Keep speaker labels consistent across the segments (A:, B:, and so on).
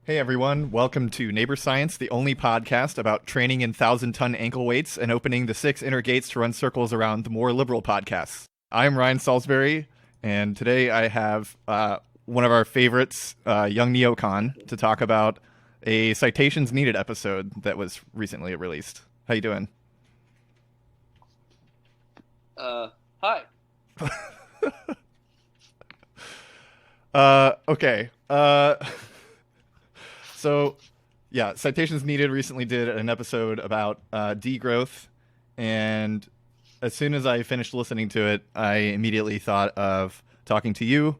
A: Hey everyone, welcome to Neighbor Science, the only podcast about training in 1,000-ton ankle weights and opening the 6 inner gates to run circles around the more liberal podcasts. I'm Ryan Salisbury, and today I have one of our favorites, yungneocon, to talk about a Citations Needed episode that was recently released. How you doing?
B: Hi.
A: Okay. So, yeah, Citations Needed recently did an episode about degrowth, and as soon as I finished listening to it, I immediately thought of talking to you.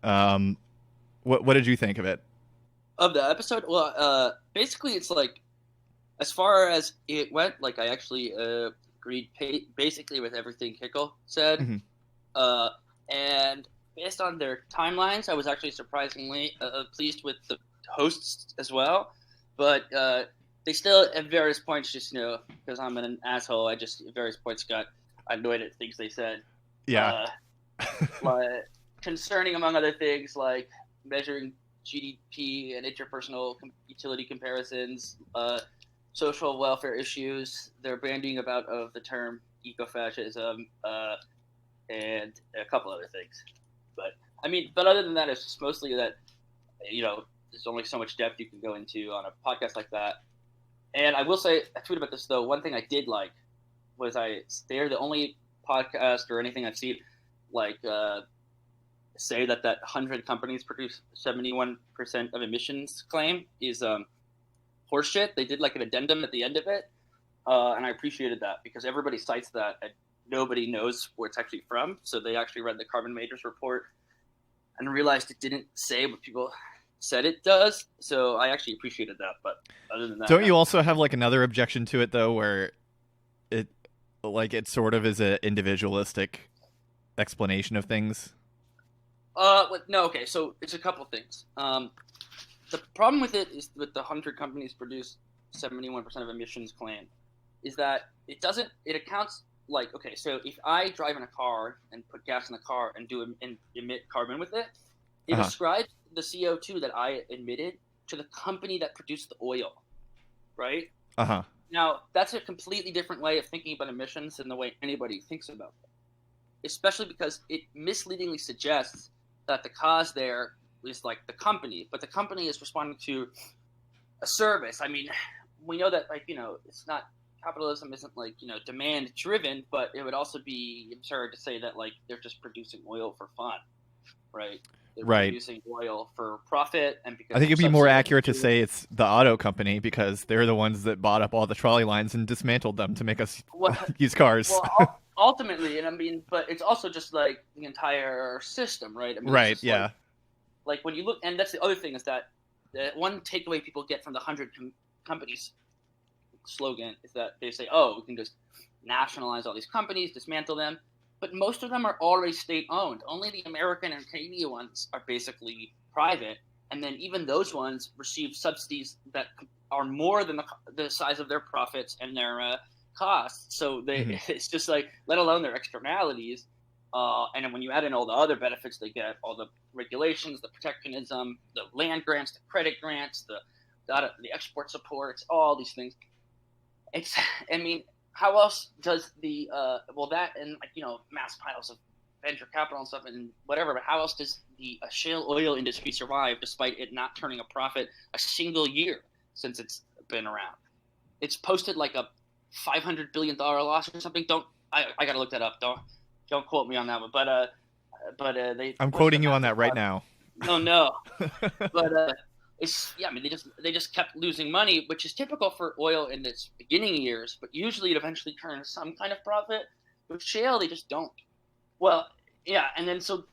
A: What did you think of it?
B: Of the episode? Well, basically it's like, as far as it went, like I actually agreed basically with everything Kickle said.
A: Mm-hmm.
B: And based on their timelines, I was actually surprisingly pleased with the hosts as well. But they still, at various points, just, because I'm an asshole, I just, at various points, got annoyed at things they said.
A: Yeah.
B: Like, concerning, among other things, like measuring GDP and interpersonal utility comparisons, social welfare issues, their branding of the term ecofascism, and a couple other things. But other than that, it's just mostly that, there's only so much depth you can go into on a podcast like that. And I will say, I tweeted about this though, one thing I did like was they're the only podcast or anything I've seen say that 100 companies produce 71% of emissions claim is horseshit. They did like an addendum at the end of it, and I appreciated that because everybody cites that and nobody knows where it's actually from. So they actually read the Carbon Majors report and realized it didn't say what people said it does. So I actually appreciated that. But other than that,
A: don't you also have like another objection to it though, where it sort of is an individualistic explanation of things?
B: No, okay, so it's a couple things. The problem with it is with the 100 companies produce 71% of emissions claim is that it accounts like, okay, so if I drive in a car and put gas in the car and emit carbon with it, it ascribes the CO2 that I emitted to the company that produced the oil, right? Now, that's a completely different way of thinking about emissions than the way anybody thinks about them, especially because it misleadingly suggests that the cause there is like the company, but the company is responding to a service. I mean, we know that it's not, capitalism isn't demand driven, but it would also be absurd to say that they're just producing oil for fun, right? They're producing oil for profit, and because
A: I think it'd be more accurate to say it's the auto company because they're the ones that bought up all the trolley lines and dismantled them to make us use cars.
B: Well, ultimately, and but it's also just like the entire system, right?
A: Right. Yeah.
B: Like when you look, and that's the other thing is that the one takeaway people get from the 100 companies slogan is that they say, oh, we can just nationalize all these companies, dismantle them, but most of them are already state owned. Only the American and Canadian ones are basically private, and then even those ones receive subsidies that are more than the size of their profits and their costs. So it's just like, let alone their externalities, and then when you add in all the other benefits they get, all the regulations, the protectionism, the land grants, the credit grants, the export supports, all these things. How else does that and mass piles of venture capital and stuff and whatever, but how else does the shale oil industry survive despite it not turning a profit a single year since it's been around? It's posted like a $500 billion loss or something. I gotta look that up. Don't quote me on that one. But
A: I'm quoting you on that right now.
B: No. But they just kept losing money, which is typical for oil in its beginning years, but usually it eventually turns some kind of profit. With shale, they just don't. Well, yeah, and then so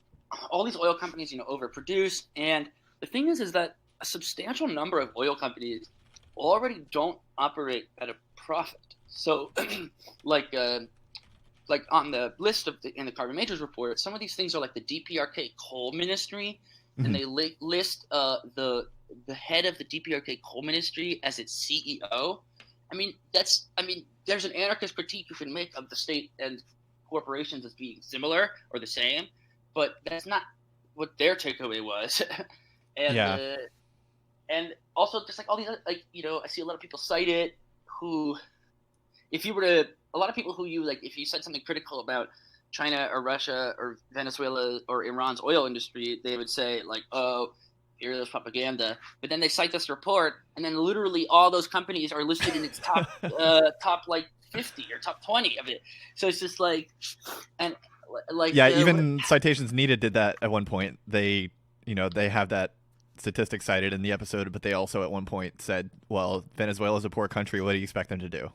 B: all these oil companies, overproduce, and the thing is that a substantial number of oil companies already don't operate at a profit. So, like on the list in the Carbon Majors report, some of these things are like the DPRK Coal Ministry, and they list the head of the DPRK Coal Ministry as its CEO. There's an anarchist critique you can make of the state and corporations as being similar or the same, but that's not what their takeaway was. And and also just like all these, like, I see a lot of people cite it who, if you were to, a lot of people who if you said something critical about China or Russia or Venezuela or Iran's oil industry, they would say like, oh, here there's propaganda. But then they cite this report, and then literally all those companies are listed in its top top like 50 or top 20 of it. So it's just like, and like
A: even Citations Needed did that at one point. They have that statistic cited in the episode, but they also at one point said, well, Venezuela's a poor country, what do you expect them to do?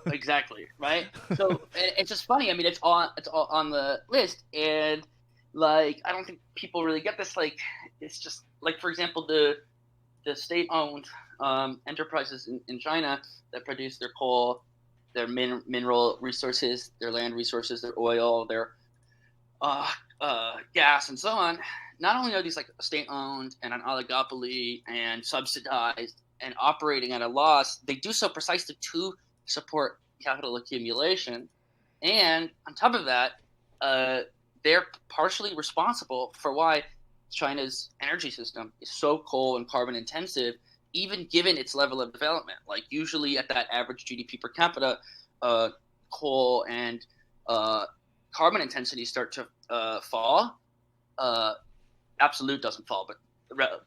B: Exactly, right? So it's just funny. I mean, it's all on the list, and like I don't think people really get this. Like, it's just like, for example, the state-owned enterprises in China that produce their coal, their mineral resources, their land resources, their oil, their gas, and so on. Not only are these like state-owned and an oligopoly and subsidized and operating at a loss, they do so precisely to support capital accumulation. And on top of that, they're partially responsible for why China's energy system is so coal and carbon intensive, even given its level of development. Like usually at that average GDP per capita, coal and carbon intensity start to fall. Absolute doesn't fall, but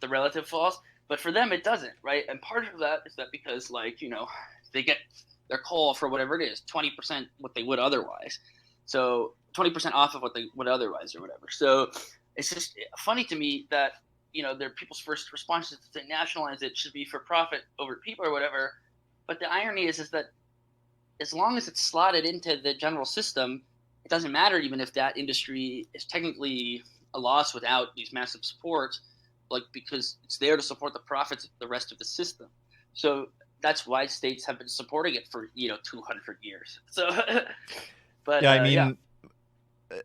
B: the relative falls. But for them, it doesn't, right? And part of that is that because, they get their coal for whatever it is, 20% what they would otherwise. So 20% off of what they would otherwise or whatever. So it's just funny to me that, their people's first response is to nationalize it, should be for profit over people or whatever. But the irony is that as long as it's slotted into the general system, it doesn't matter even if that industry is technically a loss without these massive supports, because it's there to support the profits of the rest of the system. So that's why states have been supporting it for 200 years. So, but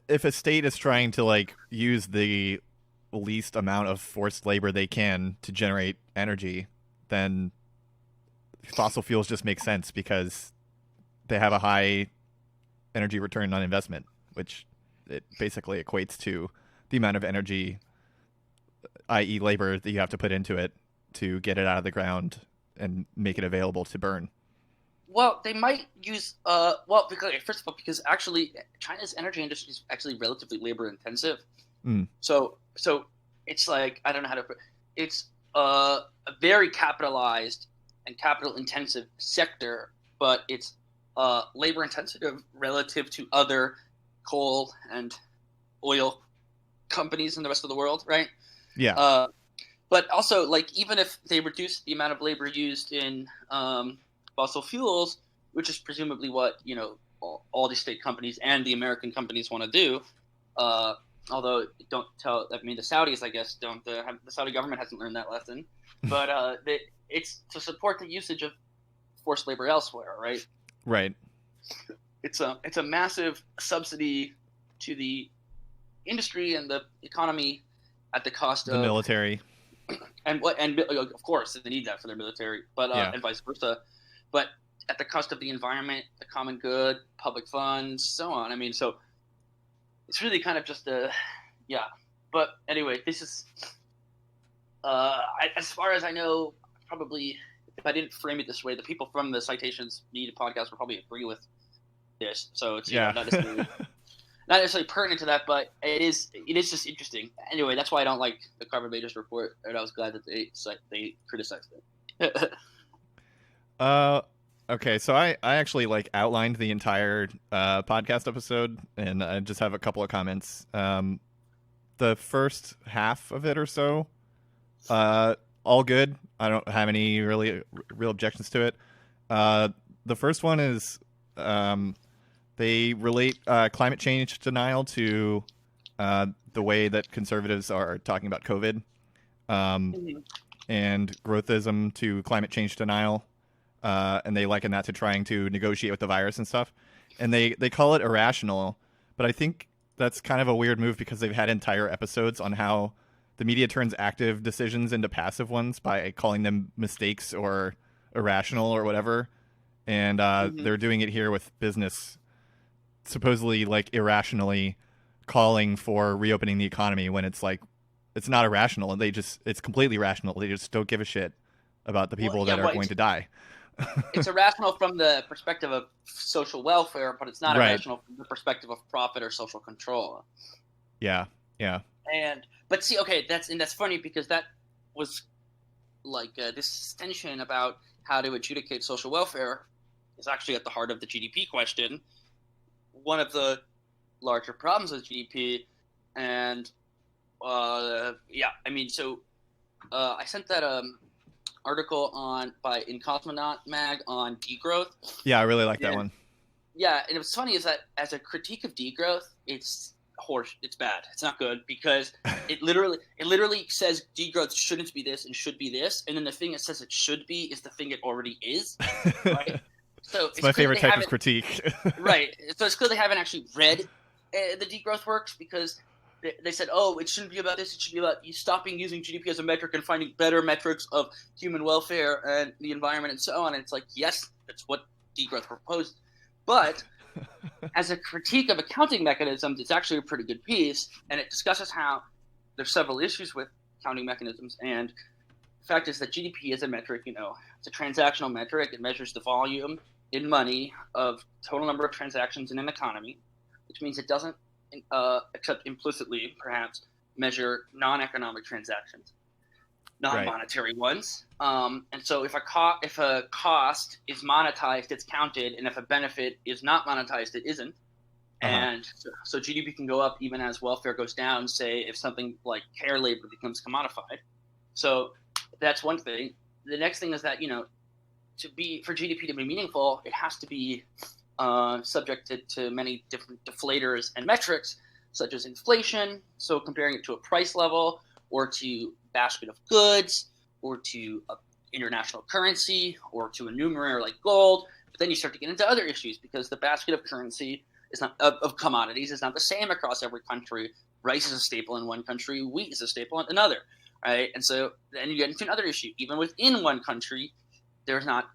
A: if a state is trying to use the least amount of forced labor they can to generate energy, then fossil fuels just make sense because they have a high energy return on investment, which it basically equates to the amount of energy, i.e. labor, that you have to put into it to get it out of the ground and make it available to burn.
B: Well, they might use because actually China's energy industry is actually relatively labor intensive. So it's like, I don't know how to put it. It's a very capitalized and capital intensive sector, but it's labor intensive relative to other coal and oil companies in the rest of the world, right?
A: Yeah.
B: But also, even if they reduce the amount of labor used in fossil fuels, which is presumably what all these state companies and the American companies want to do, although the Saudis, I guess, don't. The Saudi government hasn't learned that lesson, but it's to support the usage of forced labor elsewhere, right?
A: Right.
B: It's a massive subsidy to the industry and the economy at the cost of
A: the military,
B: and of course they need that for their military, but and vice versa, but at the cost of the environment, the common good, public funds, so on. I mean, so it's really kind of just But anyway, this is as far as I know, probably if I didn't frame it this way, the people from the Citations Needed podcast would probably agree with this. So it's not necessarily pertinent to that, but it is just interesting. Anyway, that's why I don't like the Carbon Majors report, and I was glad that they criticized it.
A: Okay, so I actually outlined the entire podcast episode, and I just have a couple of comments. The first half of it or so, all good. I don't have any real objections to it. The first one is they relate climate change denial to the way that conservatives are talking about COVID, and growthism to climate change denial, and they liken that to trying to negotiate with the virus and stuff. And they call it irrational, but I think that's kind of a weird move because they've had entire episodes on how the media turns active decisions into passive ones by calling them mistakes or irrational or whatever. And they're doing it here with business supposedly irrationally calling for reopening the economy when it's it's not irrational. It's completely rational. They just don't give a shit about the people
B: Well, yeah,
A: that are going to die.
B: it's irrational from the perspective of social welfare, but it's not
A: Right.
B: irrational from the perspective of profit or social control.
A: Yeah. Yeah.
B: But see, okay, that's funny because that was like this tension about how to adjudicate social welfare is actually at the heart of the GDP question. One of the larger problems with GDP, and I sent that article in Cosmonaut Mag on degrowth.
A: Yeah, I really like that one.
B: Yeah, and what's funny is that as a critique of degrowth, it's bad. It's not good because it literally says degrowth shouldn't be this and should be this, and then the thing it says it should be is the thing it already is. Right? So
A: it's my favorite type of critique.
B: Right. So it's clear they haven't actually read the degrowth works because they said, oh, it shouldn't be about this. It should be about you stopping using GDP as a metric and finding better metrics of human welfare and the environment and so on. And it's like, yes, that's what degrowth proposed. But as a critique of accounting mechanisms, it's actually a pretty good piece. And it discusses how there's several issues with accounting mechanisms. And the fact is that GDP is a metric, it's a transactional metric. It measures the volume in money of total number of transactions in an economy, which means it doesn't, except implicitly, perhaps, measure non-economic transactions, non-monetary ones. And so if a cost is monetized, it's counted, and if a benefit is not monetized, it isn't. And so GDP can go up even as welfare goes down, say if something like care labor becomes commodified. So that's one thing. The next thing is that, for GDP to be meaningful, it has to be subjected to many different deflators and metrics, such as inflation, so comparing it to a price level, or to basket of goods, or to international currency, or to a numerator like gold. But then you start to get into other issues because the basket of currency is not of commodities is not the same across every country. Rice is a staple in one country, wheat is a staple in another, right? And so then you get into another issue. Even within one country, there's not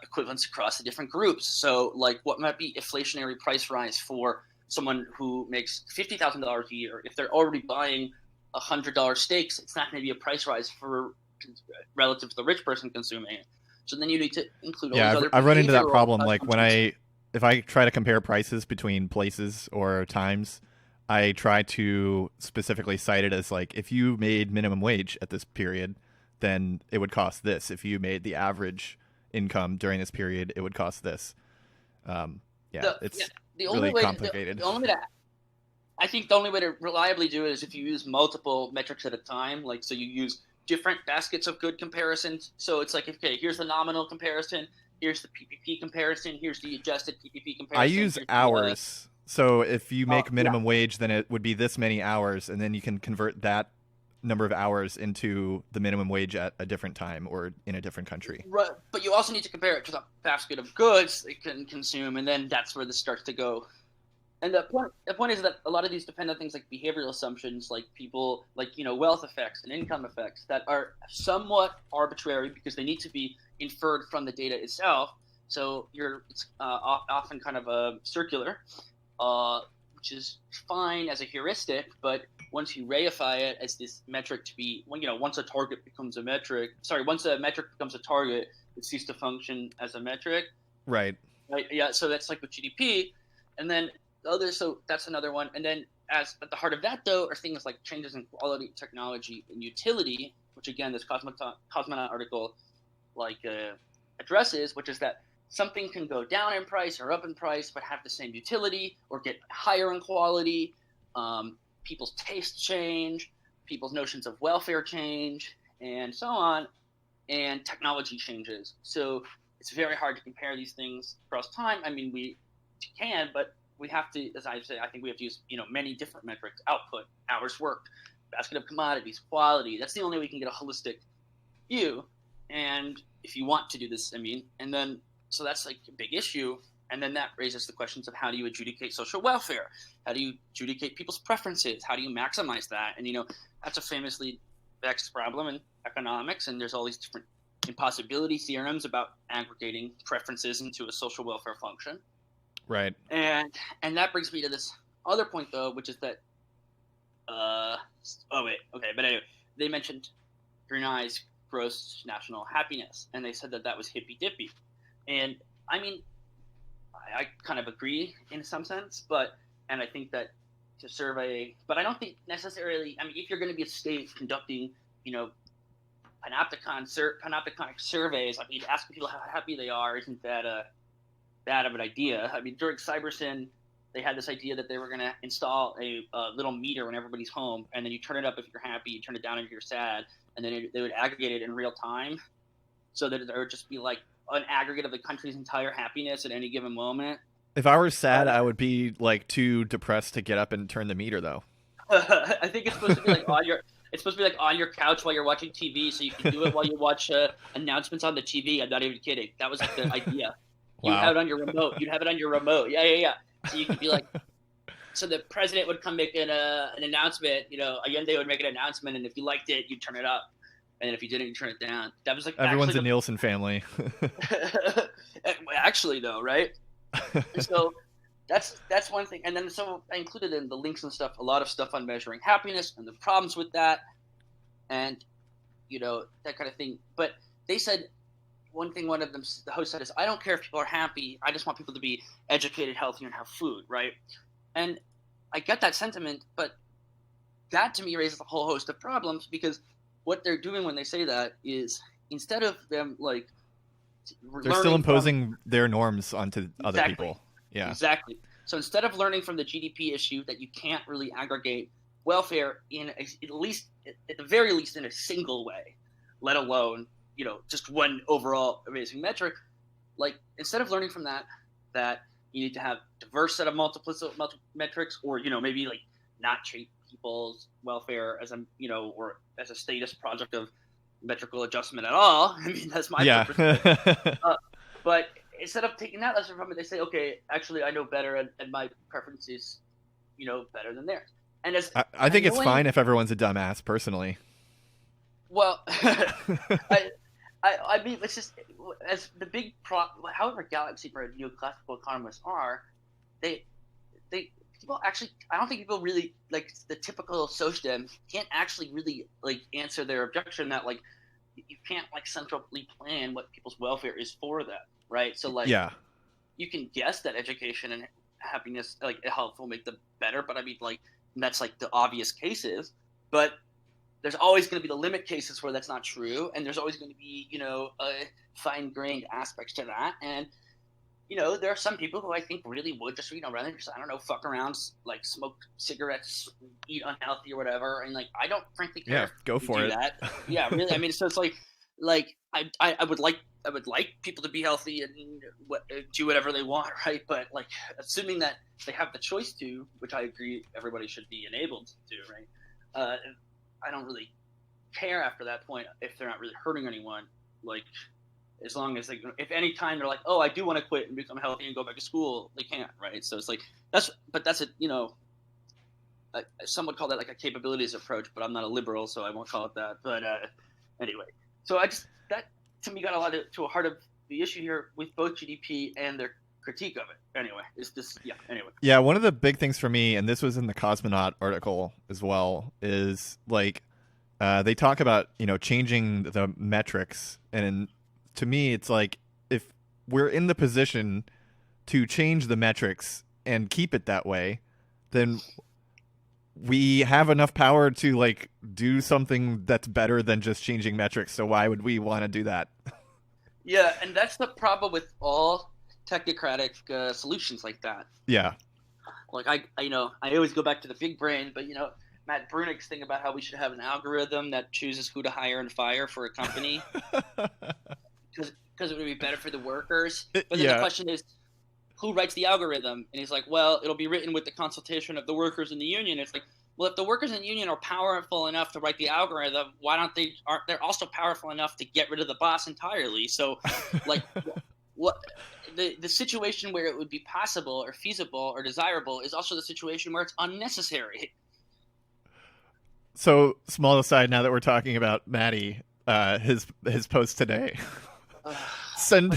B: equivalence across the different groups. So, like, what might be inflationary price rise for someone who makes $50,000 a year? If they're already buying $100 steaks, it's not going to be a price rise for relative to the rich person consuming it. So then you need to include all these other.
A: I've run into that problem. Like if I try to compare prices between places or times, I try to specifically cite it as like if you made minimum wage at this period, then it would cost this. If you made the average income during this period, it would cost this. It's really complicated.
B: I think the only way to reliably do it is if you use multiple metrics at a time. Like, so you use different baskets of good comparisons. So it's like, okay, here's the nominal comparison, here's the PPP comparison, here's the adjusted PPP comparison.
A: I use hours. So if you make minimum wage, then it would be this many hours, and then you can convert that number of hours into the minimum wage at a different time or in a different country.
B: Right, but you also need to compare it to the basket of goods they can consume, and then that's where this starts to go. And the point is that a lot of these depend on things like behavioral assumptions, like people, like, wealth effects and income effects that are somewhat arbitrary because they need to be inferred from the data itself. So it's often kind of circular, which is fine as a heuristic, but once you reify it as this metric to be, once a metric becomes a target, it ceases to function as a metric.
A: Right.
B: Yeah. So that's like with GDP, and then so that's another one. And then at the heart of that, though, are things like changes in quality, technology, and utility, which again, this Cosmonaut article addresses, which is that something can go down in price or up in price, but have the same utility or get higher in quality. People's tastes change, people's notions of welfare change, and so on, and technology changes. So it's very hard to compare these things across time. I mean, we can, but we have to, as I say, I think we have to use, many different metrics: output, hours worked, basket of commodities, quality. That's the only way we can get a holistic view. And if you want to do this, and then, so that's like a big issue. And then that raises the questions of how do you adjudicate social welfare? How do you adjudicate people's preferences? How do you maximize that? And, that's a famously vexed problem in economics. And there's all these different impossibility theorems about aggregating preferences into a social welfare function.
A: Right.
B: And that brings me to this other point, though, which is that, but anyway, they mentioned Greeneye's gross national happiness, and they said that that was hippy dippy. And I mean, I kind of agree in some sense, and I think that to survey, but I don't think necessarily. I mean, if you're going to be a state conducting, panopticonic surveys, I mean, asking people how happy they are isn't that bad of an idea. I mean, during Cybersyn, they had this idea that they were going to install a little meter when everybody's home, and then you turn it up if you're happy, you turn it down if you're sad, and then they would aggregate it in real time, so that there would just be like an aggregate of the country's entire happiness at any given moment.
A: If I were sad, I would be like too depressed to get up and turn the meter, though.
B: I think it's supposed to be like on your couch while you're watching TV, so you can do it while you watch announcements on the TV. I'm not even kidding. That was like the idea.
A: Wow.
B: You'd have it on your remote. Yeah. So you could be like, so the president would come make an announcement. Allende would make an announcement, and if you liked it, you'd turn it up, and then if you didn't, you'd turn it down. That was like
A: everyone's a Nielsen family.
B: Actually, though, right? So that's one thing, and then so I included in the links and stuff a lot of stuff on measuring happiness and the problems with that, and that kind of thing. But they said one thing. One of them, the host said, is I don't care if people are happy. I just want people to be educated, healthy, and have food, right? And I get that sentiment, but that to me raises a whole host of problems, because what they're doing when they say that is, instead of them like
A: they're still imposing their norms onto other people. Yeah,
B: exactly. So instead of learning from the GDP issue that you can't really aggregate welfare at the very least in a single way, let alone just one overall amazing metric, like instead of learning from that you need to have diverse set of multiple metrics, or maybe like not treat people's welfare as or as a status project of metrical adjustment at all. I mean, that's my purpose. But instead of taking that lesson from it, they say, okay, actually, I know better, and my preference is, better than theirs. And
A: I think it's fine if everyone's a dumbass, personally.
B: Well, I mean, it's just as the big however galaxy brain neoclassical economists are, people actually, I don't think people really, like the typical sociodem can't actually really like answer their objection that like you can't like centrally plan what people's welfare is for them, right? So like, yeah, you can guess that education and happiness, like health, will make them better, but I mean, like that's like the obvious cases, but there's always going to be the limit cases where that's not true, and there's always going to be fine-grained aspects to that, and there are some people who I think really would just, rather just, I don't know, fuck around, like smoke cigarettes, eat unhealthy or whatever. And like, I don't frankly care.
A: Yeah, go for it.
B: That. Yeah, really. I mean, so it's like I would like people to be healthy and do whatever they want, right? But like, assuming that they have the choice to, which I agree, everybody should be enabled to do, right? I don't really care after that point if they're not really hurting anyone, like. As long as if any time they're like, oh, I do want to quit and become healthy and go back to school, they can't, right? So it's like that's some would call that like a capabilities approach, but I'm not a liberal, so I won't call it that. But anyway, so that to me got a lot to a heart of the issue here with both GDP and their critique of it. Anyway, Yeah,
A: one of the big things for me, and this was in the Cosmonaut article as well, is like they talk about changing the metrics, and to me, it's like if we're in the position to change the metrics and keep it that way, then we have enough power to like do something that's better than just changing metrics. So why would we want to do that?
B: Yeah, and that's the problem with all technocratic solutions like that.
A: Yeah.
B: Like I always go back to the big brain, but Matt Brunick's thing about how we should have an algorithm that chooses who to hire and fire for a company. Because it would be better for the workers. But then the question is, who writes the algorithm? And he's like, well, it'll be written with the consultation of the workers in the union. It's like, well, if the workers in the union are powerful enough to write the algorithm, aren't they also powerful enough to get rid of the boss entirely? So, like, what the situation where it would be possible or feasible or desirable is also the situation where it's unnecessary.
A: So, small aside, now that we're talking about Matty, his post today. Send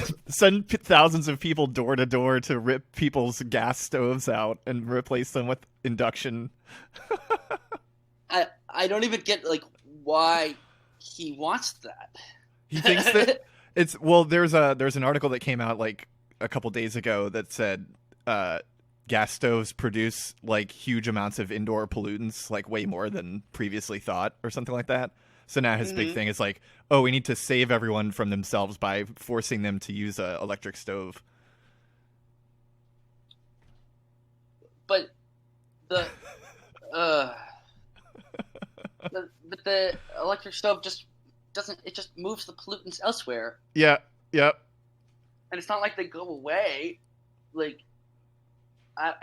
A: thousands of people door to door to rip people's gas stoves out and replace them with induction.
B: I don't even get like why he wants that.
A: He thinks that it's well. There's an article that came out like a couple days ago that said gas stoves produce like huge amounts of indoor pollutants, like way more than previously thought, or something like that. So now his big thing is like, oh, we need to save everyone from themselves by forcing them to use a electric stove.
B: But the the electric stove just doesn't. It just moves the pollutants elsewhere.
A: Yeah. Yep.
B: And it's not like they go away. Like,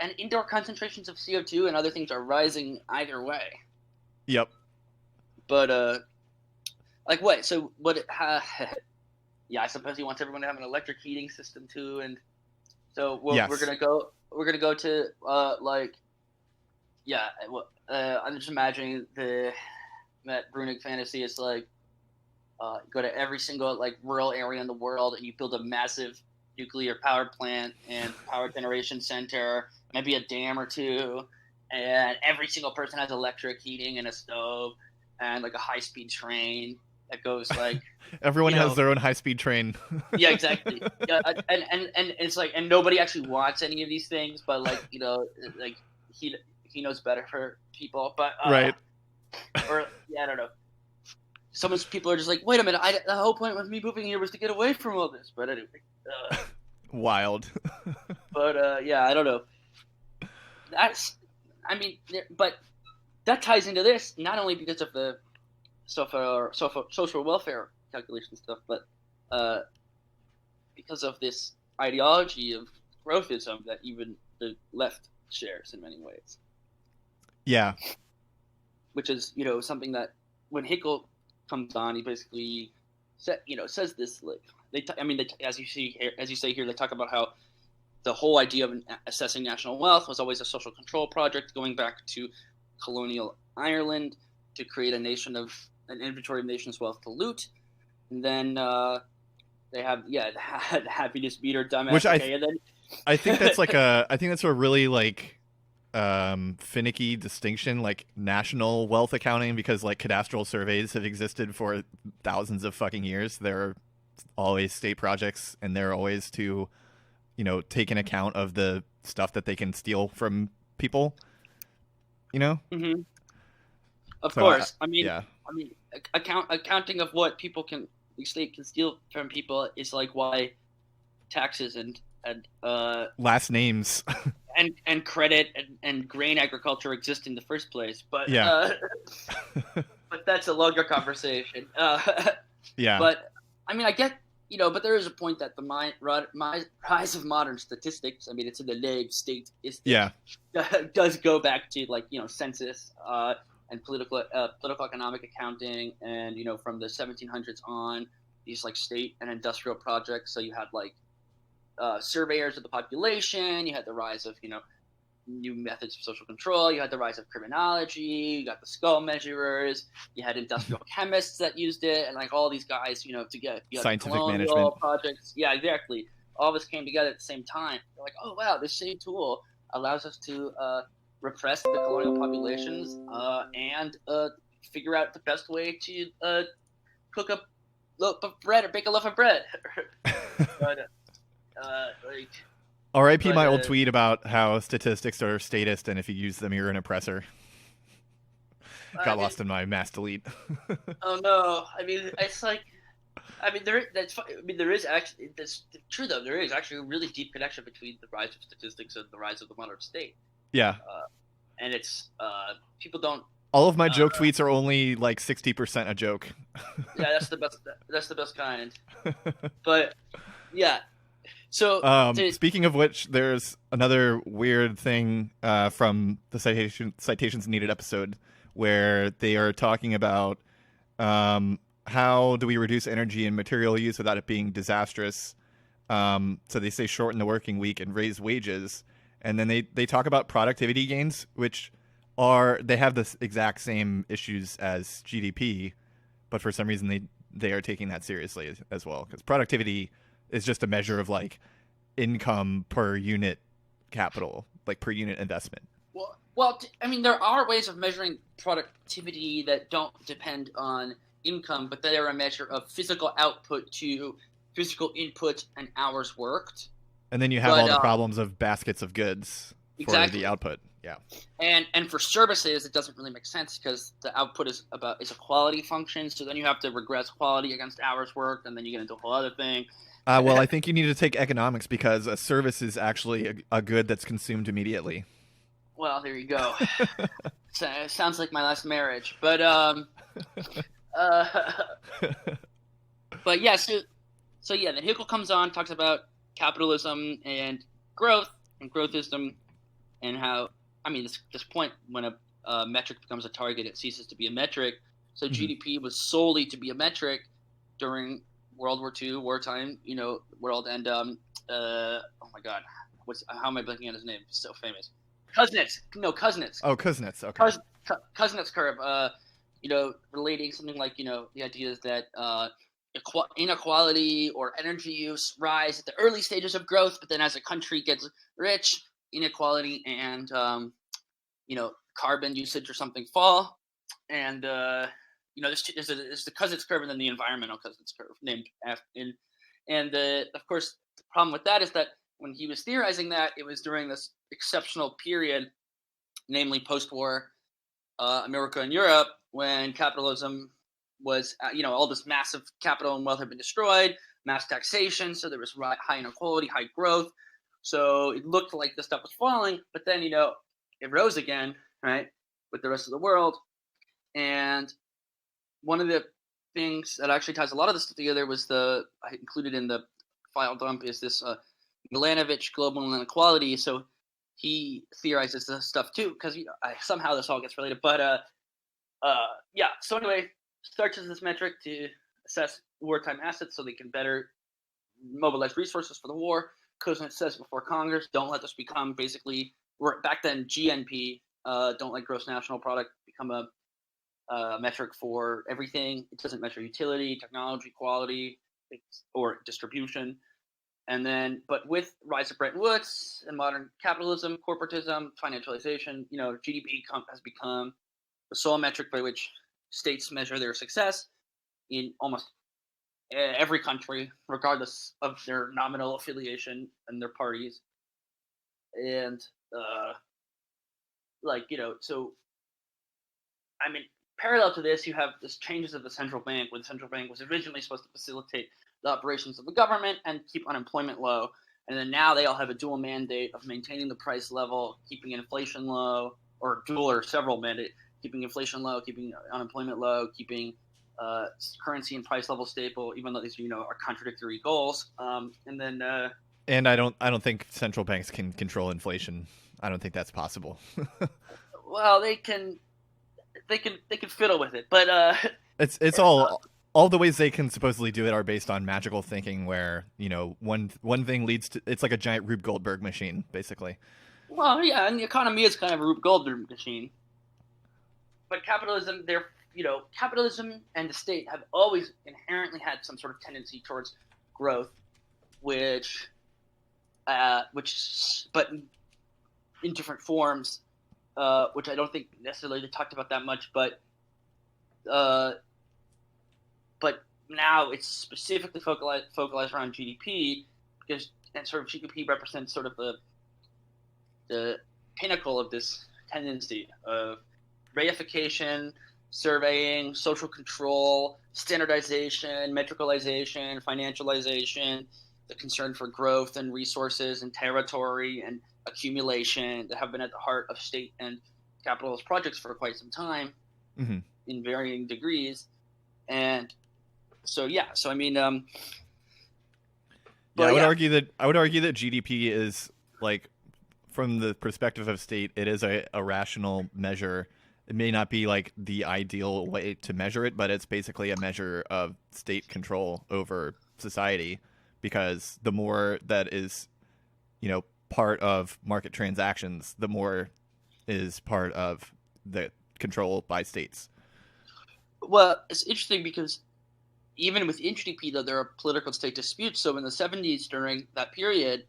B: and indoor concentrations of CO2 and other things are rising either way.
A: Yep.
B: But like what? So what? Yeah, I suppose he wants everyone to have an electric heating system too, and so
A: Yes.
B: we're gonna go. We're gonna go to like, yeah. I'm just imagining the Matt Brunig fantasy is like, go to every single like rural area in the world, and you build a massive nuclear power plant and power generation center, maybe a dam or two, and every single person has electric heating and a stove, and like a high-speed train that goes like.
A: Everyone has their own high-speed train.
B: Yeah, exactly. Yeah, and it's like, and nobody actually wants any of these things, but like, like he knows better for people, but
A: right.
B: Or yeah, I don't know. Some people are just like, wait a minute, the whole point of me moving here was to get away from all this. But anyway,
A: wild.
B: But yeah, I don't know. But that ties into this not only because of the social welfare calculation stuff, but because of this ideology of growthism that even the left shares in many ways. Yeah. Which is, something that when Hickel comes on, he basically says this, like, as you say here, they talk about how the whole idea of assessing national wealth was always a social control project going back to colonial Ireland to create an inventory of nation's wealth to loot. And then they have the happiness meter, dumbass.
A: Which I think that's that's a really like finicky distinction, like national wealth accounting, because like cadastral surveys have existed for thousands of fucking years. They're always state projects, and they're always to take an account of the stuff that they can steal from people.
B: Mm-hmm. Of course. Accounting of what the state can steal from people is like why taxes and
A: last names
B: and credit and grain agriculture exist in the first place. But but that's a longer conversation.
A: Yeah.
B: But I get, but there is a point that the rise of modern statistics, it's in the name, state is does go back to like census and political economic accounting, and from the 1700s on, these like state and industrial projects. So you had like surveyors of the population, you had the rise of new methods of social control, you had the rise of criminology, you got the skull measurers, you had industrial chemists that used it, and like all these guys to get
A: scientific management
B: projects. Yeah, exactly. All this came together at the same time. They're like, oh wow, this same tool allows us to repress the colonial populations and figure out the best way to cook a loaf of bread or bake a loaf of bread. But,
A: R.I.P. my old tweet about how statistics are statist, and if you use them, you're an oppressor. Got lost in my mass delete.
B: Oh no! It's like, there is actually. That's true though. There is actually a really deep connection between the rise of statistics and the rise of the modern state.
A: Yeah.
B: And it's people don't.
A: All of my joke tweets are only like 60% a joke.
B: Yeah, that's the best. That's the best kind. But yeah. So
A: speaking of which, there's another weird thing from the Citations Needed episode where they are talking about how do we reduce energy and material use without it being disastrous. So they say shorten the working week and raise wages. And then they talk about productivity gains, which they have the exact same issues as GDP, but for some reason they are taking that seriously as well, because productivity is just a measure of like income per unit capital, like per unit investment.
B: Well, there are ways of measuring productivity that don't depend on income, but they are a measure of physical output to physical input and hours worked.
A: And then you have all the problems of baskets of goods for the output. Yeah.
B: And for services, it doesn't really make sense because the output is a quality function. So then you have to regress quality against hours worked, and then you get into a whole other thing.
A: Well, I think you need to take economics because a service is actually a good that's consumed immediately.
B: Well, there you go. Sounds like my last marriage, but but yeah. So yeah, then Hickel comes on, talks about capitalism and growth and growthism, and how this point when a metric becomes a target, it ceases to be a metric. So GDP was solely to be a metric during World War II, wartime, world, and oh my God, how am I blanking on his name? He's so famous. Kuznets. Oh,
A: Kuznets. Okay.
B: Kuznets curve. Relating something like the idea is that inequality or energy use rise at the early stages of growth, but then as a country gets rich, inequality and carbon usage or something fall, and there's the Kuznets curve and then the environmental Kuznets curve named after. And of course the problem with that is that when he was theorizing that, it was during this exceptional period, namely post-war America and Europe, when capitalism was all this massive capital and wealth had been destroyed, mass taxation, so there was high inequality, high growth. So it looked like the stuff was falling, but then it rose again, right, with the rest of the world. And one of the things that actually ties a lot of this together was I included in the file dump is this Milanovic global inequality. So he theorizes this stuff too, because somehow this all gets related. But yeah. So anyway, starts as this metric to assess wartime assets so they can better mobilize resources for the war. Kuznets says before Congress, don't let this become basically, back then GNP, don't let gross national product become a metric for everything. It doesn't measure utility, technology, quality, or distribution. And then, but with rise of Bretton Woods and modern capitalism, corporatism, financialization, GDP has become the sole metric by which states measure their success in almost every country, regardless of their nominal affiliation and their parties. And so parallel to this, you have this changes of the central bank, where the central bank was originally supposed to facilitate the operations of the government and keep unemployment low. And then now they all have a dual mandate of maintaining the price level, keeping inflation low, or dual or several mandate, keeping inflation low, keeping unemployment low, keeping currency and price level stable, even though these are contradictory goals.
A: And I don't think central banks can control inflation. I don't think that's possible.
B: Well, they can fiddle with it, but
A: it's all the ways they can supposedly do it are based on magical thinking, where one thing leads to, it's like a giant Rube Goldberg machine, basically.
B: Well, yeah, and the economy is kind of a Rube Goldberg machine. But capitalism, capitalism and the state have always inherently had some sort of tendency towards growth, but in different forms, which I don't think necessarily they talked about that much, but now it's specifically focalized around GDP, and sort of GDP represents sort of the pinnacle of this tendency of reification, surveying, social control, standardization, metricalization, financialization, the concern for growth and resources and territory and accumulation that have been at the heart of state and capitalist projects for quite some time, in varying degrees. And so, yeah. So I mean,
A: I would argue that GDP is, like, from the perspective of state, it is a rational measure. It may not be like the ideal way to measure it, but it's basically a measure of state control over society, because the more that is, part of market transactions, the more is part of the control by states.
B: Well, it's interesting because even within GDP, though, there are political state disputes. So in the 70s, during that period,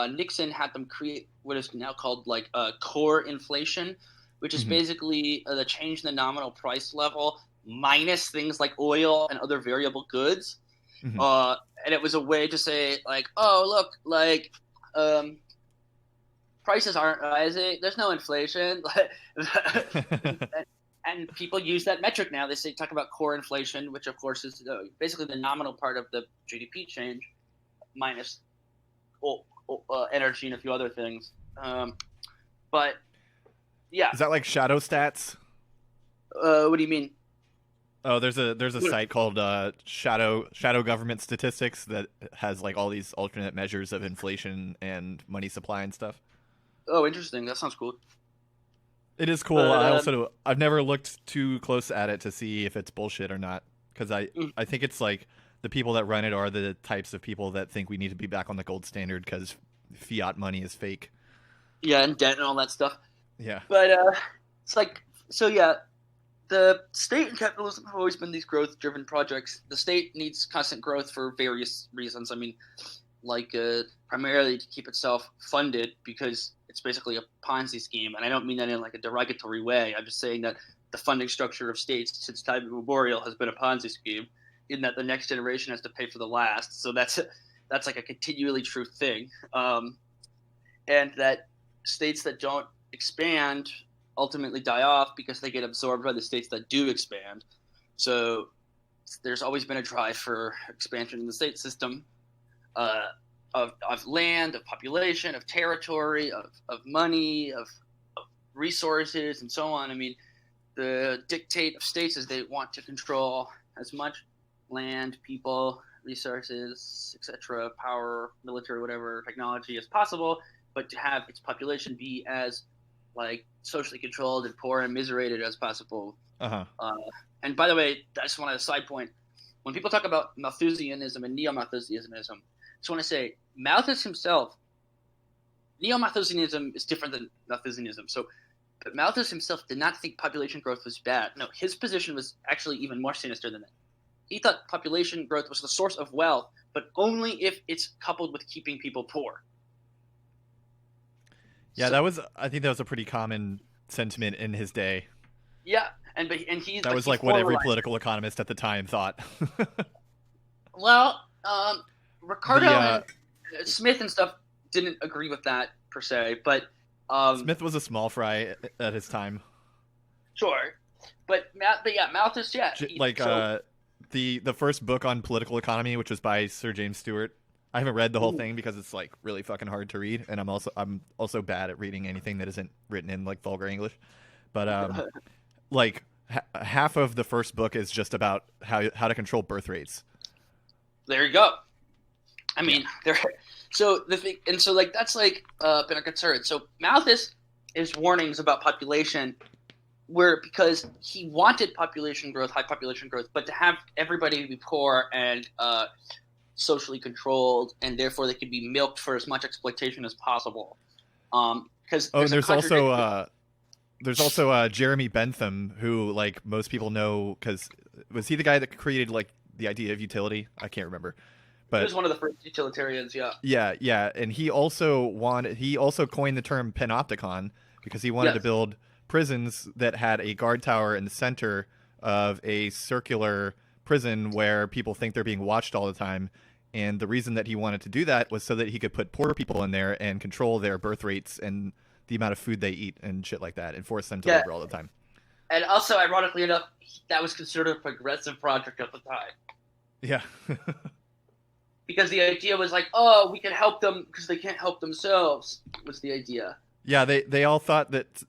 B: Nixon had them create what is now called core inflation, which is basically the change in the nominal price level minus things like oil and other variable goods.
A: Mhm.
B: And it was a way to say, like, oh, look, like, prices aren't rising. There's no inflation. And people use that metric now. They talk about core inflation, which, of course, is basically the nominal part of the GDP change minus energy and a few other things. But, yeah.
A: Is that like shadow stats?
B: What do you mean?
A: Oh, there's a site called Shadow Government Statistics that has like all these alternate measures of inflation and money supply and stuff.
B: Oh, interesting. That sounds cool.
A: It is cool. I've never looked too close at it to see if it's bullshit or not, because I think it's like the people that run it are the types of people that think we need to be back on the gold standard because fiat money is fake.
B: Yeah, and debt and all that stuff.
A: Yeah.
B: But it's like, so yeah, the state and capitalism have always been these growth-driven projects. The state needs constant growth for various reasons. I mean, like primarily to keep itself funded, because it's basically a Ponzi scheme. And I don't mean that in like a derogatory way. I'm just saying that the funding structure of states since time immemorial has been a Ponzi scheme, in that the next generation has to pay for the last. So that's like a continually true thing. And that states that don't expand ultimately die off because they get absorbed by the states that do expand. So there's always been a drive for expansion in the state system, of land, of population, of territory, of money, of resources, and so on. I mean, the dictate of states is they want to control as much land, people, resources, etc., power, military, whatever, technology as possible, but to have its population be as like socially controlled and poor and immiserated as possible. And by the way, I just want to side point. When people talk about Malthusianism and neo-Malthusianism, I just want to say Malthus himself, neo-Malthusianism is different than Malthusianism. So, but Malthus himself did not think population growth was bad. No, his position was actually even more sinister than that. He thought population growth was the source of wealth, but only if it's coupled with keeping people poor.
A: Yeah, I think that was a pretty common sentiment in his day.
B: Yeah, and he's
A: that was like what every political economist at the time thought.
B: Well, Ricardo and Smith and stuff didn't agree with that per se, but
A: Smith was a small fry at his time.
B: Sure, but Malthus, yeah,
A: the first book on political economy, which was by Sir James Stewart. I haven't read the whole thing because it's like really fucking hard to read, and I'm also bad at reading anything that isn't written in like vulgar English. But like half of the first book is just about how to control birth rates.
B: There you go. I mean, so the thing, and so like that's like been a concern. So Malthus is warnings about population, because he wanted population growth, high population growth, but to have everybody be poor and socially controlled, and therefore they could be milked for as much exploitation as possible. Because
A: there's also Jeremy Bentham, who like most people know, because was he the guy that created like the idea of utility? I can't remember. But
B: he was one of the first utilitarians, yeah.
A: Yeah, and he also coined the term panopticon because he wanted to build prisons that had a guard tower in the center of a circular prison where people think they're being watched all the time. And the reason that he wanted to do that was so that he could put poor people in there and control their birth rates and the amount of food they eat and shit like that, and force them to labor all the time.
B: And also, ironically enough, that was considered a progressive project at the time.
A: Yeah.
B: Because the idea was like, oh, we can help them because they can't help themselves, was the idea.
A: Yeah, they all thought that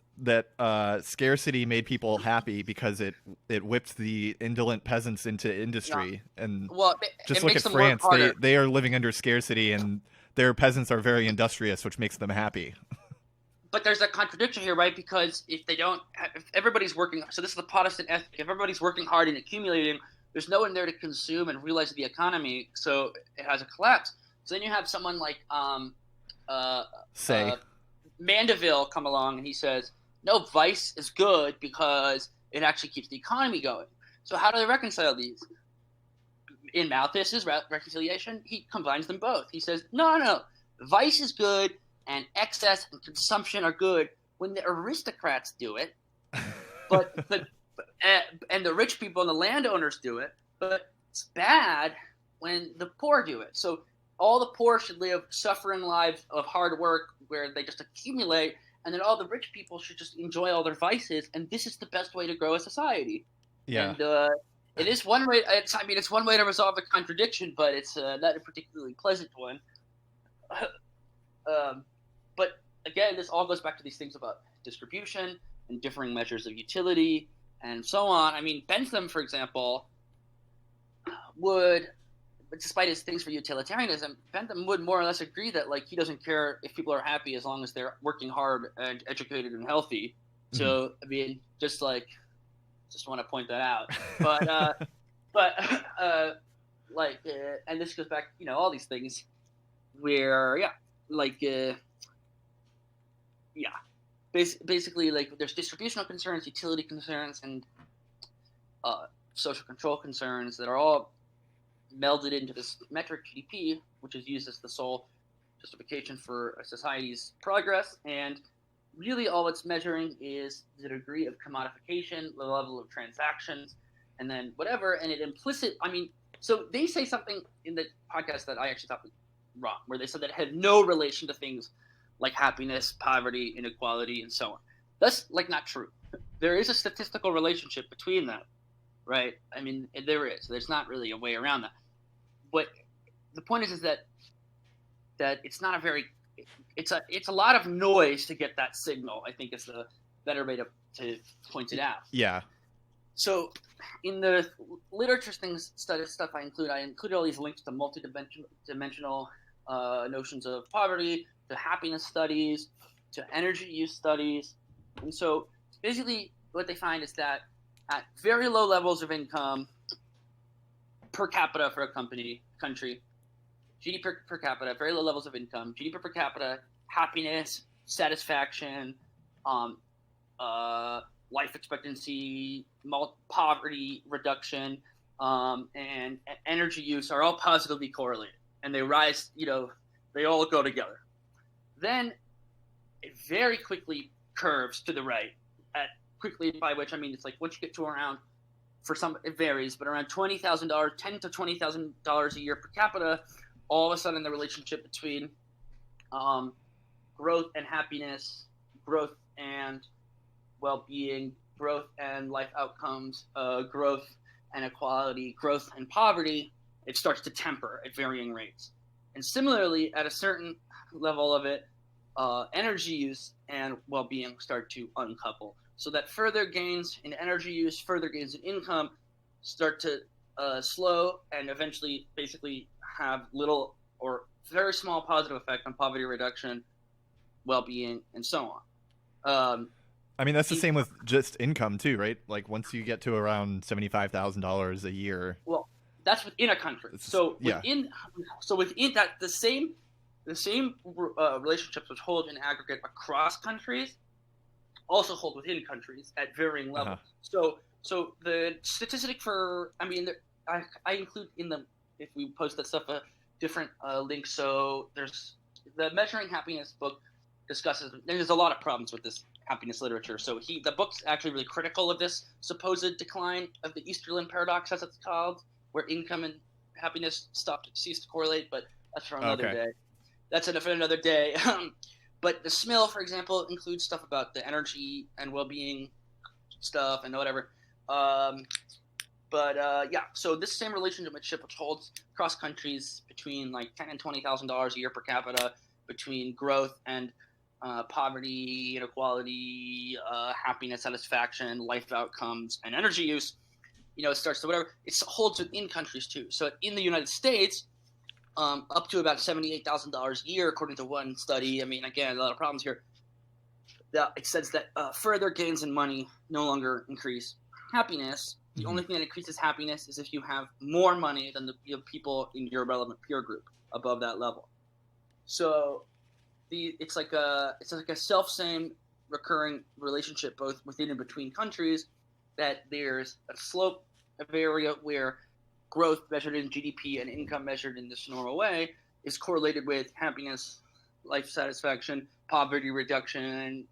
A: scarcity made people happy because it whipped the indolent peasants into industry. Yeah. And just look at France. They are living under scarcity, and their peasants are very industrious, which makes them happy.
B: But there's a contradiction here, right? Because if everybody's working, so this is the Protestant ethic, if everybody's working hard and accumulating, there's no one there to consume and realize the economy, so it has a collapse. So then you have someone like Mandeville come along, and he says, no, vice is good because it actually keeps the economy going. So how do they reconcile these? In Malthus's reconciliation, he combines them both. He says, no, vice is good and excess and consumption are good when the aristocrats do it, but and the rich people and the landowners do it, but it's bad when the poor do it. So all the poor should live suffering lives of hard work where they just accumulate, and then all the rich people should just enjoy all their vices, and this is the best way to grow a society.
A: Yeah.
B: And it is one way. It's one way to resolve the contradiction, but it's not a particularly pleasant one. But again, this all goes back to these things about distribution and differing measures of utility and so on. I mean, Bentham, for example, would, despite his things for utilitarianism, Bentham would more or less agree that, like, he doesn't care if people are happy as long as they're working hard and educated and healthy. So, I mean, just want to point that out. But, and this goes back, all these things where, basically, like, there's distributional concerns, utility concerns, and social control concerns that are all melded into this metric GDP, which is used as the sole justification for a society's progress. And really all it's measuring is the degree of commodification, the level of transactions, and then whatever. And so they say something in the podcast that I actually thought was wrong, where they said that it had no relation to things like happiness, poverty, inequality, and so on. That's, like, not true. There is a statistical relationship between them, right? I mean, there is. There's not really a way around that. But the point is that it's not a very – it's a lot of noise to get that signal, I think, is the better way to point it out.
A: Yeah.
B: So in the literature stuff I included all these links to multidimensional notions of poverty, to happiness studies, to energy use studies. And so basically what they find is that at very low levels of income per capita for a country, GDP per capita, very low levels of income, GDP per capita, happiness, satisfaction, life expectancy, poverty reduction, and energy use are all positively correlated. And they rise, they all go together. Then it very quickly curves to the right, by which I mean it's like once you get to around, for some it varies, but around $20,000, $10,000 to $20,000 a year per capita, all of a sudden the relationship between growth and happiness, growth and well-being, growth and life outcomes, growth and equality, growth and poverty, it starts to temper at varying rates. And similarly, at a certain level of it, energy use and well-being start to uncouple. So that further gains in energy use, further gains in income start to slow and eventually basically have little or very small positive effect on poverty reduction, well-being, and so on.
A: I mean, that's the same with just income too, right? Like once you get to around $75,000 a year.
B: Well, that's within a country. Within that, the same relationships which hold in aggregate across countries also hold within countries at varying levels. So the statistic for, I include in the, if we post that stuff, a different link. So there's the Measuring Happiness book discusses, there's a lot of problems with this happiness literature. So the book's actually really critical of this supposed decline of the Easterlin paradox, as it's called, where income and happiness cease to correlate, but that's for another day. That's for another day. But the SMIL, for example, includes stuff about the energy and well-being stuff and whatever. So this same relationship which holds across countries between like $10,000 and $20,000 a year per capita, between growth and poverty, inequality, happiness, satisfaction, life outcomes, and energy use, it starts to whatever. It holds within countries too. So in the United States, up to about $78,000 a year, according to one study. I mean, again, a lot of problems here. It says that further gains in money no longer increase happiness. The only thing that increases happiness is if you have more money than the people in your relevant peer group above that level. So it's like a self-same recurring relationship both within and between countries, that there's a slope of area where growth measured in GDP and income measured in this normal way is correlated with happiness, life satisfaction, poverty reduction,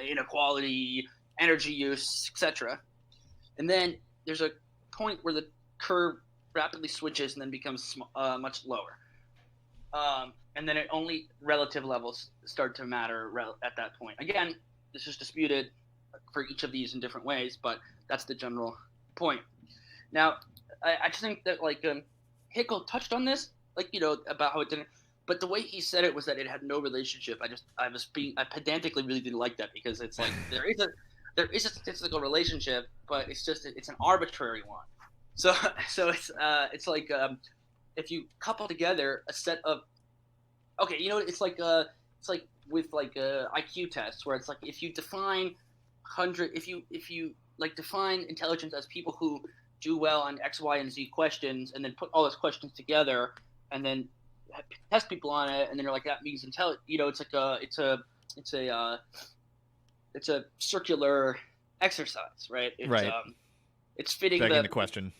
B: inequality, energy use, etc. And then there's a point where the curve rapidly switches and then becomes much lower. And then it only relative levels start to matter at that point. Again, this is disputed for each of these in different ways, but that's the general point. Now, I just think that Hickel touched on this, about how it didn't. But the way he said it was that it had no relationship. I pedantically really didn't like that, because it's like there is a statistical relationship, but it's an arbitrary one. So it's like if you couple together a set of it's like with IQ tests, where it's like if you define if you define intelligence as people who do well on X, Y, and Z questions, and then put all those questions together, and then test people on it, and then you're like, that means intelligent. It's a circular exercise, right?
A: Right.
B: It's fitting
A: begging the question.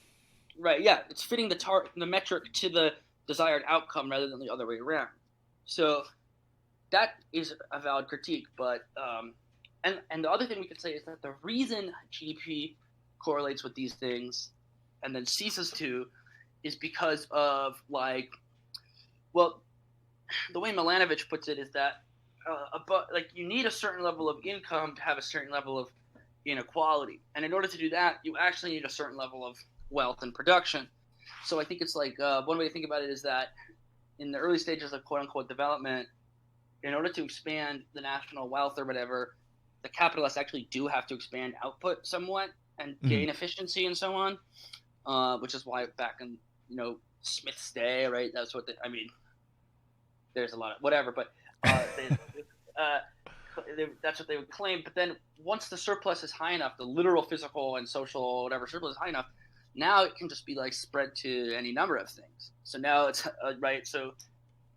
B: Right. Yeah. It's fitting the metric to the desired outcome rather than the other way around. So that is a valid critique, but and the other thing we could say is that the reason GDP correlates with these things and then ceases to is because of the way Milanovic puts it is that you need a certain level of income to have a certain level of inequality, and in order to do that, you actually need a certain level of wealth and production. So I think it's one way to think about it is that in the early stages of quote-unquote development, in order to expand the national wealth or whatever, the capitalists actually do have to expand output somewhat and gain efficiency and so on, which is why back in Smith's day, right? That's what there's a lot of whatever, but that's what they would claim. But then once the surplus is high enough, the literal physical and social whatever surplus is high enough, now it can just be spread to any number of things. So now it's right. So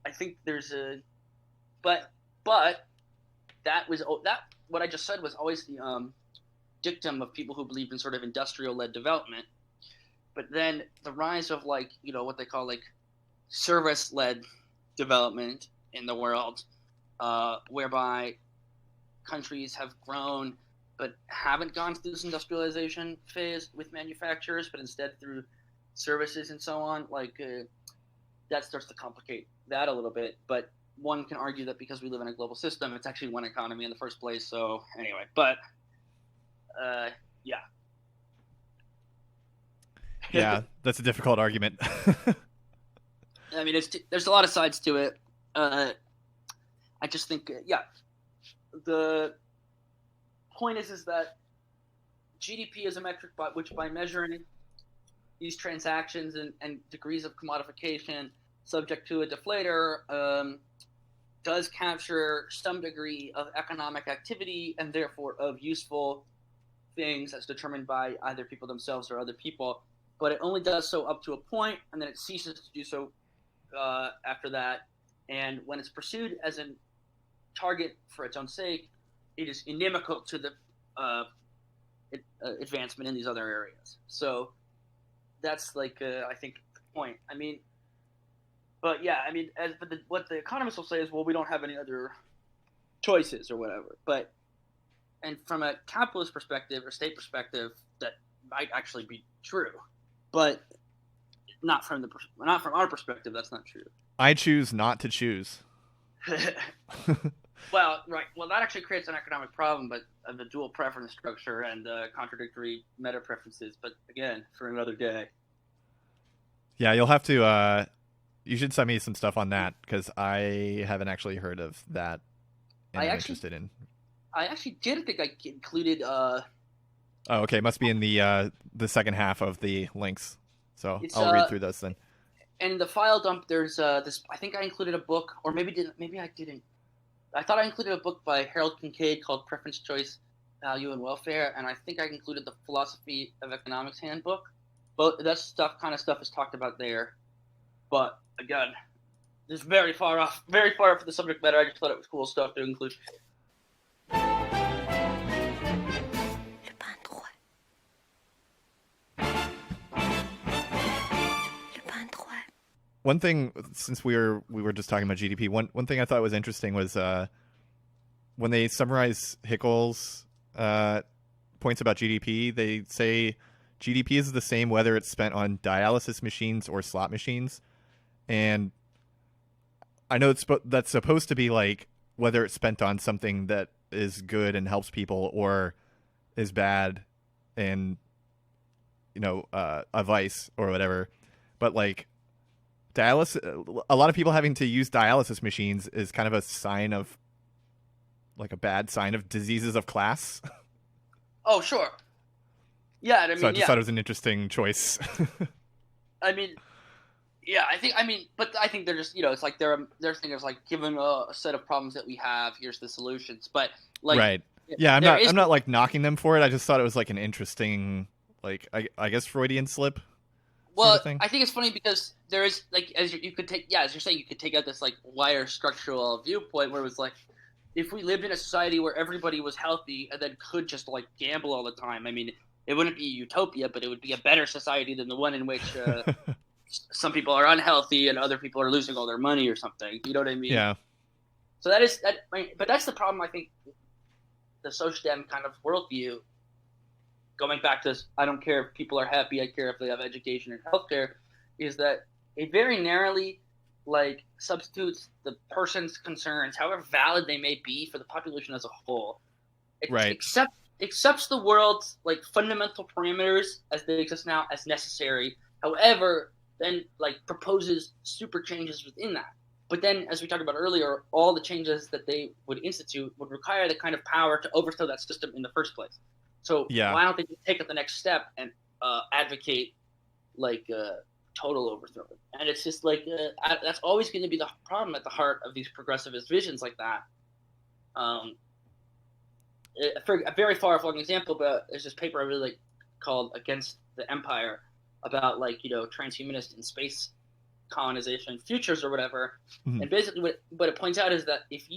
B: I think there's but that what I just said was always the dictum of people who believed in sort of industrial-led development. But then the rise of what they call service-led development in the world, whereby countries have grown but haven't gone through this industrialization phase with manufacturers, but instead through services and so on, that starts to complicate that a little bit. But one can argue that because we live in a global system, it's actually one economy in the first place. So anyway, but yeah.
A: Yeah, that's a difficult argument.
B: I mean, there's a lot of sides to it. I just think, the point is that GDP is a metric by measuring these transactions and degrees of commodification subject to a deflator, does capture some degree of economic activity and therefore of useful things as determined by either people themselves or other people. But it only does so up to a point, and then it ceases to do so after that. And when it's pursued as a target for its own sake, it is inimical to the advancement in these other areas. So that's I think the point. I mean, but yeah, I mean, what the economists will say is, well, we don't have any other choices or whatever. And from a capitalist perspective or state perspective, that might actually be true, but not from our perspective. That's not true.
A: I choose not to choose.
B: Well, right. Well, that actually creates an economic problem, but the dual preference structure and contradictory meta preferences. But again, for another day.
A: Yeah, you'll have to. You should send me some stuff on that, because I haven't actually heard of that. And I'm interested in.
B: I actually did think I included.
A: Oh, okay. Must be in the second half of the links. So I'll read through those then.
B: And in the file dump, there's this. I think I included a book, or maybe I didn't. I thought I included a book by Harold Kincaid called Preference, Choice, Value, and Welfare, and I think I included the Philosophy of Economics handbook. But that kind of stuff is talked about there. But again, it's very far off for the subject matter. I just thought it was cool stuff to include.
A: One thing, since we were just talking about GDP, one thing I thought was interesting was when they summarize Hickel's points about GDP, they say GDP is the same whether it's spent on dialysis machines or slot machines. And I know that's supposed to be like whether it's spent on something that is good and helps people or is bad and, a vice or whatever. But like dialysis, a lot of people having to use dialysis machines is kind of a sign of like a bad sign of diseases of class.
B: Oh, sure. Yeah, I mean,
A: so I just thought it was an interesting choice.
B: I mean, yeah, but I think they're just, it's like their thing is like, given a set of problems that we have, here's the solutions. But like,
A: right. Yeah, I'm not like knocking them for it. I just thought it was like an interesting, like, I guess Freudian slip.
B: Well,
A: sort of thing.
B: I think it's funny because there is like, as you're saying, you could take out this like wider structural viewpoint where it was like, if we lived in a society where everybody was healthy and then could just like gamble all the time, I mean, it wouldn't be a utopia, but it would be a better society than the one in which some people are unhealthy and other people are losing all their money or something. You know what I mean?
A: Yeah.
B: So but that's the problem. I think the social dem kind of worldview, going back to this, I don't care if people are happy, I care if they have education and healthcare, is that it very narrowly like substitutes the person's concerns, however valid they may be, for the population as a whole.
A: Right.
B: Accepts the world's like fundamental parameters as they exist now as necessary. However, then like proposes super changes within that. But then, as we talked about earlier, all the changes that they would institute would require the kind of power to overthrow that system in the first place. So why don't they just take it the next step and advocate like total overthrow? And it's just like that's always going to be the problem at the heart of these progressivist visions like that. For a very far-flung example, but there's this paper I really like called "Against the Empire" about like transhumanist and space colonization futures or whatever.
A: Mm-hmm.
B: And basically, what it points out is that if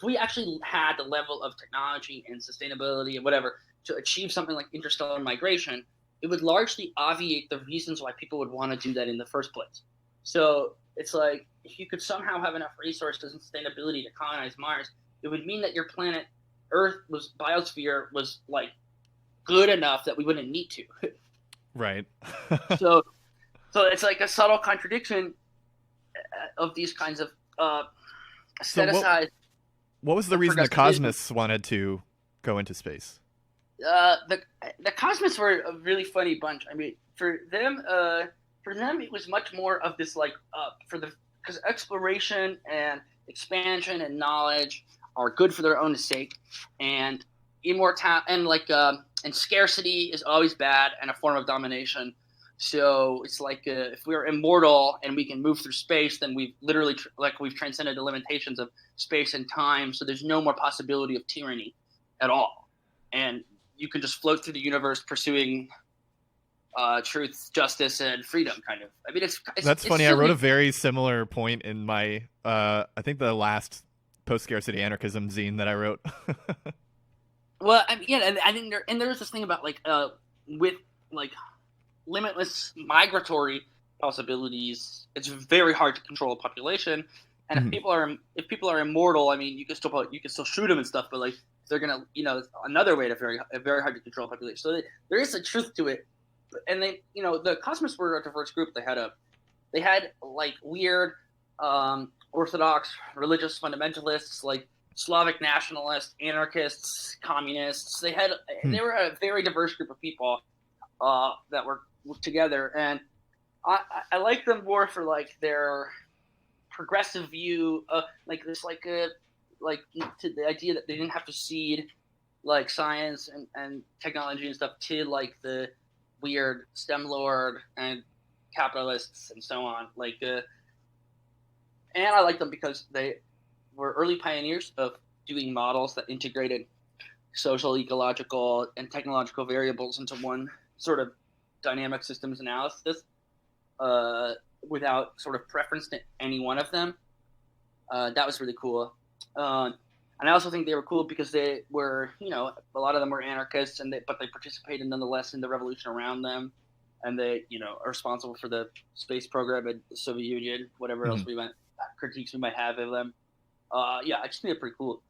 B: we actually had the level of technology and sustainability and whatever to achieve something like interstellar migration, it would largely obviate the reasons why people would want to do that in the first place. So it's like if you could somehow have enough resources and sustainability to colonize Mars, it would mean that your planet Earth biosphere was like good enough that we wouldn't need to.
A: Right.
B: So it's like a subtle contradiction of these kinds of set aside.
A: What was the reason the cosmists wanted to go into space?
B: The cosmists were a really funny bunch. I mean, for them, it was much more of this like because exploration and expansion and knowledge are good for their own sake, and and scarcity is always bad and a form of domination. So it's like if we're immortal and we can move through space, then we've literally we've transcended the limitations of space and time. So there's no more possibility of tyranny at all, and you can just float through the universe pursuing truth, justice, and freedom. Kind of. I mean,
A: that's funny. I wrote a very similar point in my I think the last post-scarcity anarchism zine that I wrote.
B: Well, I mean, yeah, and there was this thing about with limitless migratory possibilities, it's very hard to control a population. And mm-hmm. if people are immortal, I mean, you can still shoot them and stuff, but like they're gonna, another way to very hard to control a population. So there is a truth to it. And the Cosmos were a diverse group. They had like weird Orthodox religious fundamentalists, like Slavic nationalists, anarchists, communists. They were a very diverse group of people that were together, and I like them more for like their progressive view, to the idea that they didn't have to cede like science and technology and stuff to like the weird STEM lord and capitalists and so on. And I like them because they were early pioneers of doing models that integrated social, ecological, and technological variables into one sort of dynamic systems analysis without sort of preference to any one of them. That was really cool. And I also think they were cool because they were, a lot of them were anarchists, but they participated nonetheless in the revolution around them. And they, are responsible for the space program in the Soviet Union, whatever else critiques we might have of them. I just think they're pretty cool.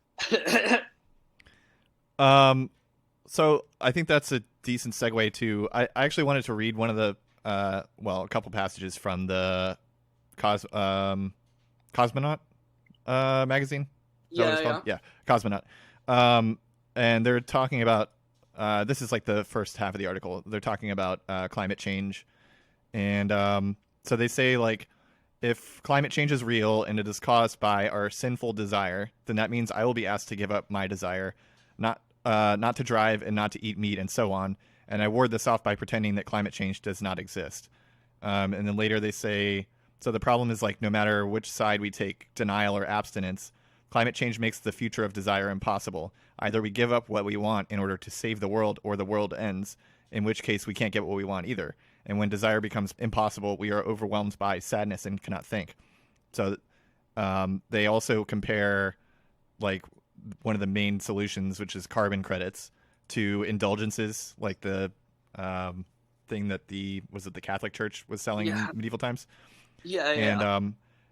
A: So I think that's a decent segue to. I actually wanted to read one of the a couple passages from the Cosmonaut magazine. Is that what
B: Yeah,
A: it's called?
B: yeah.
A: Yeah, Cosmonaut. And they're talking about this is like the first half of the article. They're talking about climate change, and so they say like if climate change is real and it is caused by our sinful desire, then that means I will be asked to give up my desire, not to drive and not to eat meat and so on. And I ward this off by pretending that climate change does not exist. And then later they say, so the problem is like no matter which side we take, denial or abstinence, climate change makes the future of desire impossible. Either we give up what we want in order to save the world, or the world ends, in which case we can't get what we want either. And when desire becomes impossible, we are overwhelmed by sadness and cannot think. So they also compare like one of the main solutions, which is carbon credits, to indulgences, like the thing that the Catholic Church was selling
B: Yeah.
A: in medieval times.
B: Yeah, yeah.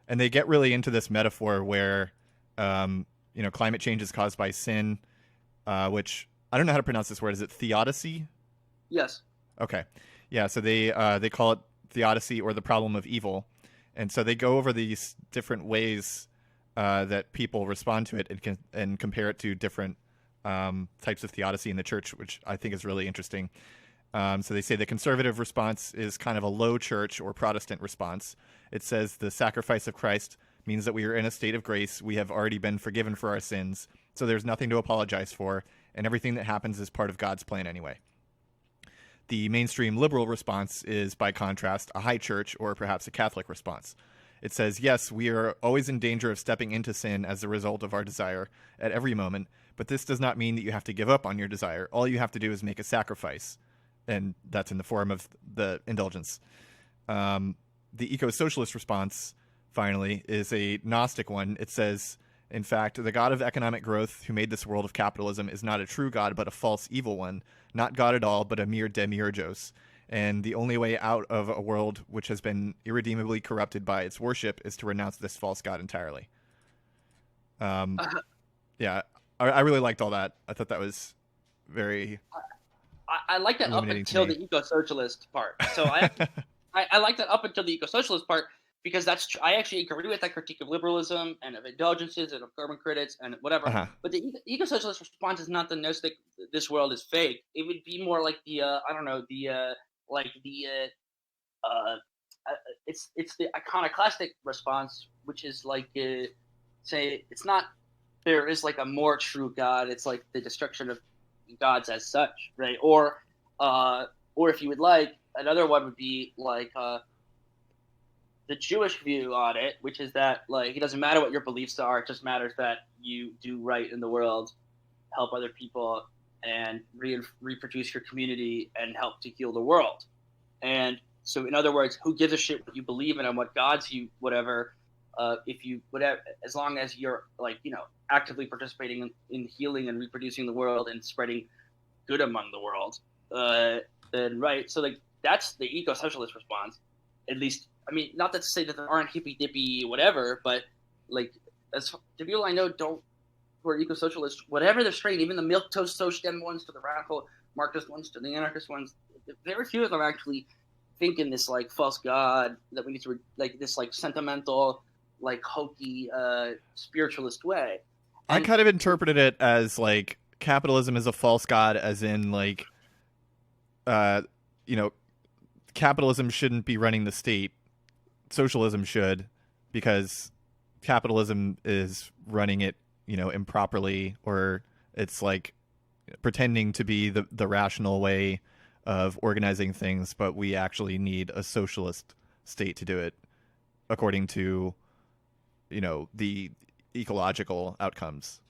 A: And they get really into this metaphor where climate change is caused by sin, which I don't know how to pronounce this word. Is it theodicy?
B: Yes.
A: Okay, yeah. So they call it theodicy, or the problem of evil, and so they go over these different ways that people respond to it and compare it to different types of theodicy in the church, which I think is really interesting. So they say the conservative response is kind of a low church or Protestant response. It says the sacrifice of Christ means that we are in a state of grace. We have already been forgiven for our sins, so there's nothing to apologize for, and everything that happens is part of God's plan anyway. The mainstream liberal response is, by contrast, a high church or perhaps a Catholic response. It says, yes, we are always in danger of stepping into sin as a result of our desire at every moment, but this does not mean that you have to give up on your desire. All you have to do is make a sacrifice, and that's in the form of the indulgence. The eco-socialist response, finally, is a Gnostic one. It says, in fact, the God of economic growth who made this world of capitalism is not a true God, but a false evil one, not God at all, but a mere demiurgos. And the only way out of a world which has been irredeemably corrupted by its worship is to renounce this false God entirely. Yeah, I really liked all that. I thought that was very
B: I like that up
A: illuminating
B: until
A: to
B: the
A: me.
B: eco-socialist part. So I like that up until the eco-socialist part because I actually agree with that critique of liberalism and of indulgences and of carbon credits and whatever.
A: Uh-huh.
B: But the eco-socialist response is not the gnostic. This world is fake. It would be more like the it's the iconoclastic response, which is like say it's not there is like a more true God. It's like the destruction of gods as such, right? Or if you would like, another one would be like the Jewish view on it, which is that like it doesn't matter what your beliefs are; it just matters that you do right in the world, help other people, and reproduce your community and help to heal the world. And so, in other words, who gives a shit what you believe in and what gods you whatever? If you whatever, as long as you're like actively participating in healing and reproducing the world and spreading good among the world, then right. So like that's the eco-socialist response. At least, I mean, not to say that there aren't hippy dippy whatever, but like as the people I know who are eco-socialists, whatever their strain, even the milk toast dem ones to the radical Marxist ones to the anarchist ones, very few of them actually think in this like false god that we need to like this like sentimental, like hokey spiritualist way.
A: I kind of interpreted it as like capitalism is a false god, as in like, capitalism shouldn't be running the state. Socialism should, because capitalism is running it, improperly, or it's like pretending to be the rational way of organizing things, but we actually need a socialist state to do it according to, the ecological outcomes.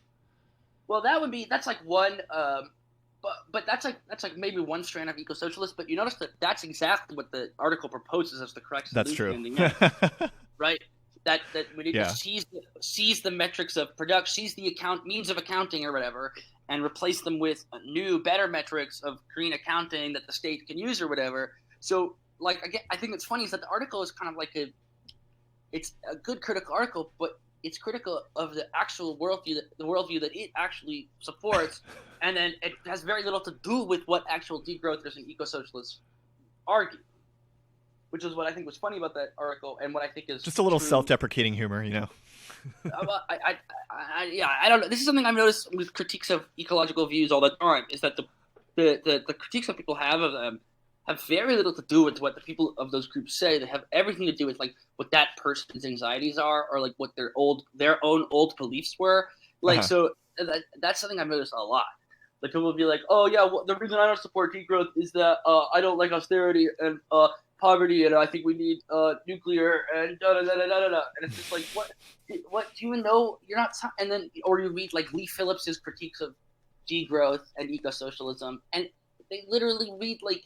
B: Well, that's like one, but that's like maybe one strand of eco-socialist. But you notice that that's exactly what the article proposes as the correct solution.
A: That's true.
B: In the end, right? That when it
A: Yeah.
B: sees the metrics of production, sees the means of accounting or whatever, and replace them with new, better metrics of green accounting that the state can use or whatever. So, like, again, I think what's funny is that the article is kind of like it's a good critical article, but it's critical of the actual worldview that it actually supports, and then it has very little to do with what actual degrowthers and eco-socialists argue, which is what I think was funny about that article, and what I think is
A: just a little
B: true.
A: self-deprecating humor, you know.
B: I don't know. This is something I've noticed with critiques of ecological views all the time, is that the critiques that people have of them have very little to do with what the people of those groups say. They have everything to do with like what that person's anxieties are, or like what their own old beliefs were. Like so that's something I've noticed a lot. Like people will be like, "Oh yeah, well, the reason I don't support degrowth is that I don't like austerity and poverty, and I think we need nuclear and da da da da da da." And it's just like, what do you even know? You're not. And then, or you read like Lee Phillips's critiques of degrowth and eco-socialism, and they literally read like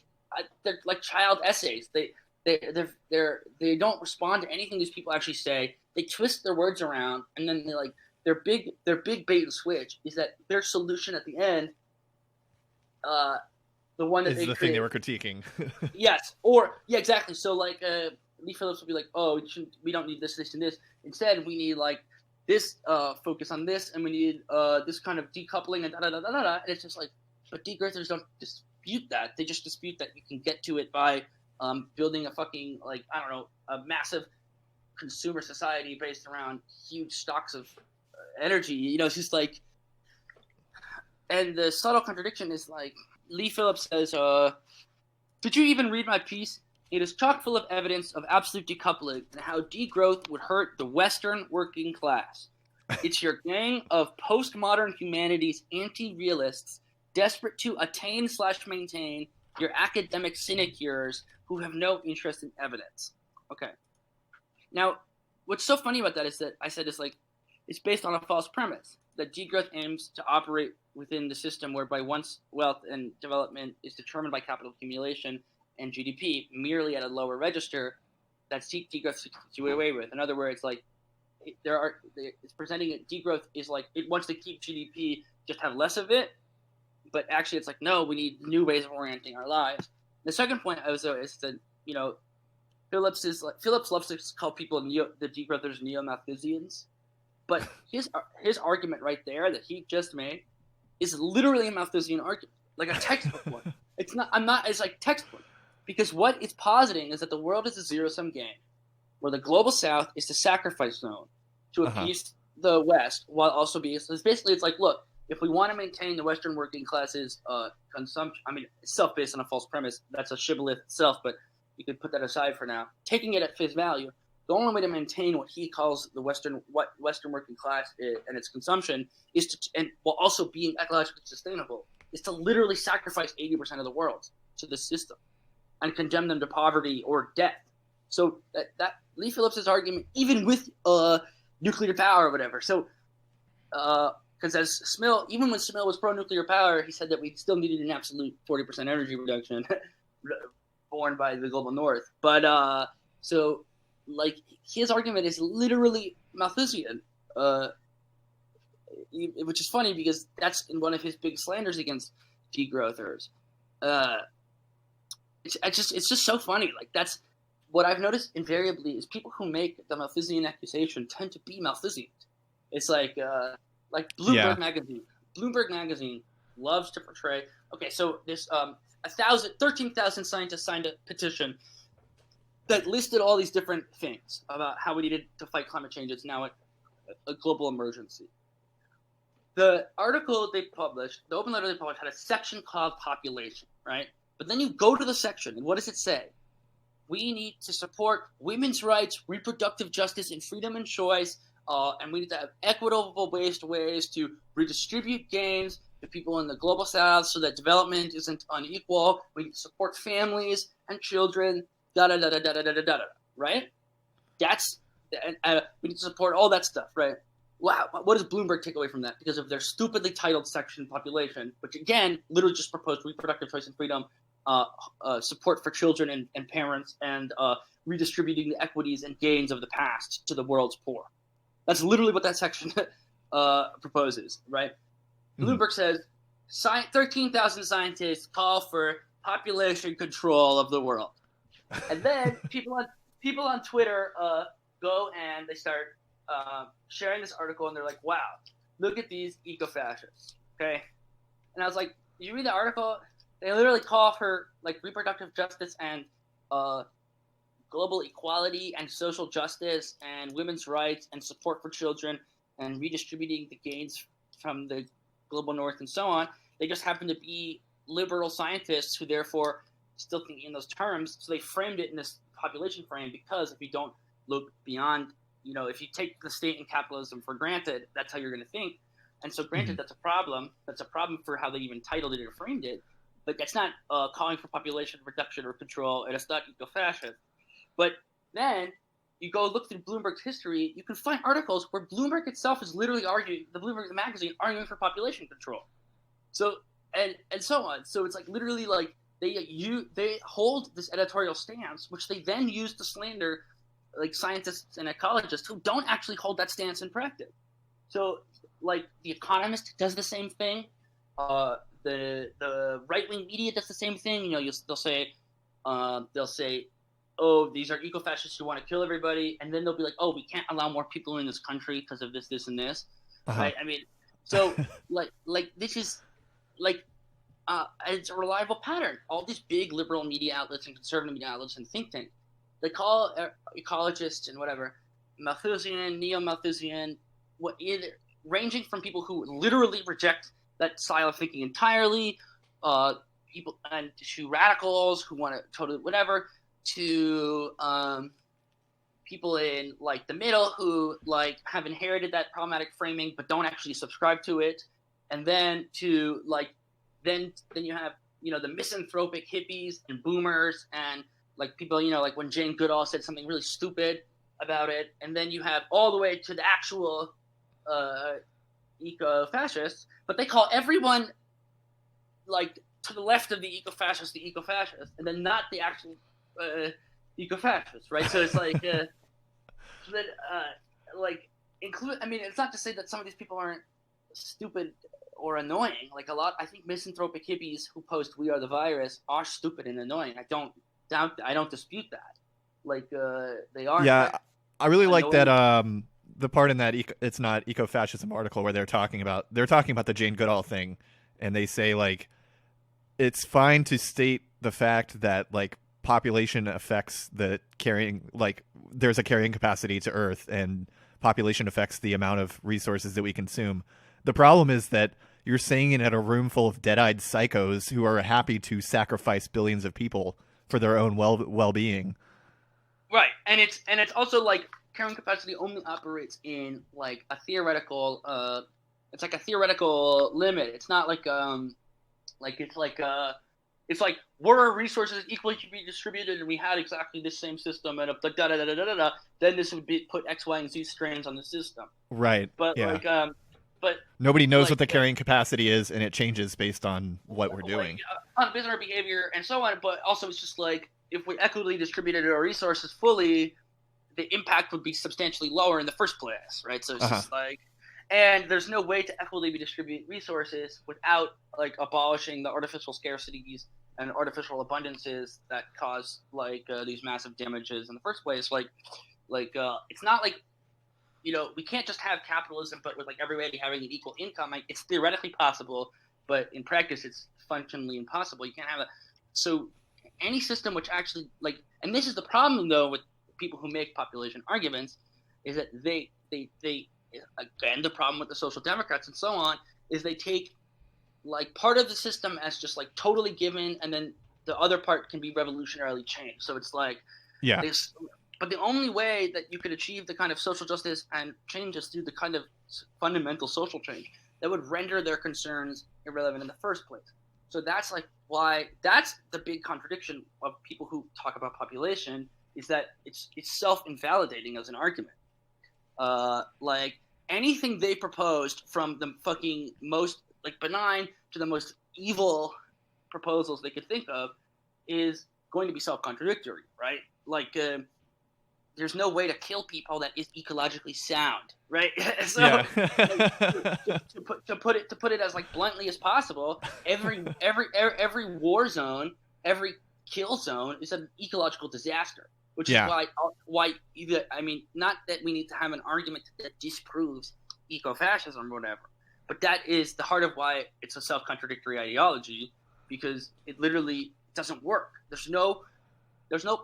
B: they're like child essays. They don't respond to anything these people actually say. They twist their words around, and then they like their big bait and switch is that their solution at the end, the one that
A: is the thing they were critiquing.
B: Yes, or yeah, exactly. So like Lee Phillips would be like, "Oh, we don't need this, and this. Instead, we need like this focus on this, and we need this kind of decoupling and da da da da da." And it's just like, but degrowthers don't dispute that. They just dispute that you can get to it by building a fucking like I don't know a massive consumer society based around huge stocks of energy. You know, it's just like, and the subtle contradiction is like Lee Phillips says, "Did you even read my piece? It is chock full of evidence of absolute decoupling and how degrowth would hurt the Western working class. It's your gang of postmodern humanities anti-realists desperate to attain/maintain your academic sinecures who have no interest in evidence." Okay. Now, what's so funny about that is that I said it's based on a false premise that degrowth aims to operate within the system whereby once wealth and development is determined by capital accumulation and GDP merely at a lower register, that's degrowth to do away with. In other words, like it's presenting it degrowth is like it wants to keep GDP, just have less of it, but actually it's like no, we need new ways of orienting our lives. The second point also is that Phillips loves to call people the degrowthers neo-Malthusians, but his argument right there that he just made is literally a Malthusian argument, like a textbook one. It's like textbook. Because what it's positing is that the world is a zero-sum game, where the global south is the sacrifice zone to appease the West, while also being. So it's like, look, if we want to maintain the Western working class's consumption, I mean, it's self-based on a false premise. That's a shibboleth itself, but you could put that aside for now. Taking it at face value, the only way to maintain what he calls the Western working class and its consumption is to, and while also being ecologically sustainable, is to literally sacrifice 80% of the world to the system and condemn them to poverty or death. So that Lee Phillips's argument, even with nuclear power or whatever. So, because as Smill, even when Smill was pro-nuclear power, he said that we still needed an absolute 40% energy reduction borne by the global north. But so like his argument is literally Malthusian, which is funny because that's in one of his big slanders against degrowthers. It's just so funny. Like that's what I've noticed invariably is people who make the Malthusian accusation tend to be Malthusians. It's like Bloomberg magazine. Bloomberg magazine loves to portray. Okay, so this 13,000 scientists signed a petition that listed all these different things about how we needed to fight climate change. It's now a global emergency. The article they published, the open letter they published, had a section called population, right? But then you go to the section, and what does it say? We need to support women's rights, reproductive justice, and freedom and choice, and we need to have equitable ways to redistribute gains to people in the global south so that development isn't unequal. We need to support families and children, da-da-da-da-da-da-da-da, right? We need to support all that stuff, right? Wow, what does Bloomberg take away from that? Because of their stupidly titled section population, which again, literally just proposed reproductive choice and freedom, support for children and parents, and redistributing the equities and gains of the past to the world's poor. That's literally what that section proposes, right? Bloomberg says 13,000 scientists call for population control of the world. And then people on Twitter go and they start sharing this article, and they're like, "Wow, look at these eco-fascists." Okay, and I was like, "You read the article? They literally call for like reproductive justice and global equality and social justice and women's rights and support for children and redistributing the gains from the global north and so on. They just happen to be liberal scientists who therefore still think in those terms. So they framed it in this population frame because if you don't look beyond, if you take the state and capitalism for granted, that's how you're going to think. And so granted, that's a problem. That's a problem for how they even titled it or framed it. But that's not calling for population reduction or control, and it's not eco-fascist. But then you go look through Bloomberg's history, you can find articles where Bloomberg itself is literally arguing, the Bloomberg magazine arguing for population control. So and so on. So it's like literally like they hold this editorial stance, which they then use to slander like scientists and ecologists who don't actually hold that stance in practice. So like The Economist does the same thing. The right-wing media does the same thing. They'll say, "Oh, these are eco-fascists who want to kill everybody," and then they'll be like, "Oh, we can't allow more people in this country because of this, this, and this." Right? I mean, so like this is like it's a reliable pattern. All these big liberal media outlets and conservative media outlets and think tanks, they call ecologists and whatever Malthusian, neo-Malthusian, ranging from people who literally reject that style of thinking entirely, people and to radicals who want to totally whatever, to people in like the middle who like have inherited that problematic framing but don't actually subscribe to it, and then to like then you have the misanthropic hippies and boomers and like people like when Jane Goodall said something really stupid about it, and then you have all the way to the actual eco-fascists, but they call everyone like to the left of the eco-fascists the eco-fascists, and then not the actual eco-fascists, right? So it's like include. I mean, it's not to say that some of these people aren't stupid or annoying. Like I think misanthropic hippies who post "We are the virus" are stupid and annoying. I don't dispute that. Like they are.
A: Yeah, I really like that. The part in that it's not eco-fascism article where they're talking about the Jane Goodall thing, and they say like it's fine to state the fact that like population affects the carrying, like there's a carrying capacity to Earth, and population affects the amount of resources that we consume. The problem is that you're saying it at a room full of dead-eyed psychos who are happy to sacrifice billions of people for their own well-being.
B: Right, and it's also like carrying capacity only operates in like a theoretical. It's like a theoretical limit. It's not like it's like were our resources equally to be distributed and we had exactly the same system and then this would put X, Y, and Z strains on the system.
A: Right.
B: But
A: yeah.
B: but
A: nobody knows what the carrying capacity is, and it changes based on what we're doing.
B: On business behavior and so on, but also it's just like if we equitably distributed our resources fully, the impact would be substantially lower in the first place, right? So it's just like, and there's no way to equitably distribute resources without like abolishing the artificial scarcities and artificial abundances that cause like these massive damages in the first place. Like it's not like we can't just have capitalism, but with like everybody having an equal income. Like it's theoretically possible, but in practice, it's functionally impossible. You can't have it. So any system which actually like, and this is the problem though with people who make population arguments, is that they again, the problem with the social democrats and so on is they take like part of the system as just like totally given, and then the other part can be revolutionarily changed. So it's like but the only way that you could achieve the kind of social justice and change is through the kind of fundamental social change that would render their concerns irrelevant in the first place. So that's like why that's the big contradiction of people who talk about population, is that it's self-invalidating as an argument. Like anything they proposed, from the fucking most like benign to the most evil proposals they could think of, is going to be self-contradictory, right? Like there's no way to kill people that is ecologically sound, right? So to put it as like bluntly as possible, every war zone, every kill zone is an ecological disaster. which is why either, I mean, not that we need to have an argument that disproves eco-fascism or whatever, but that is the heart of why it's a self-contradictory ideology, because it literally doesn't work. There's no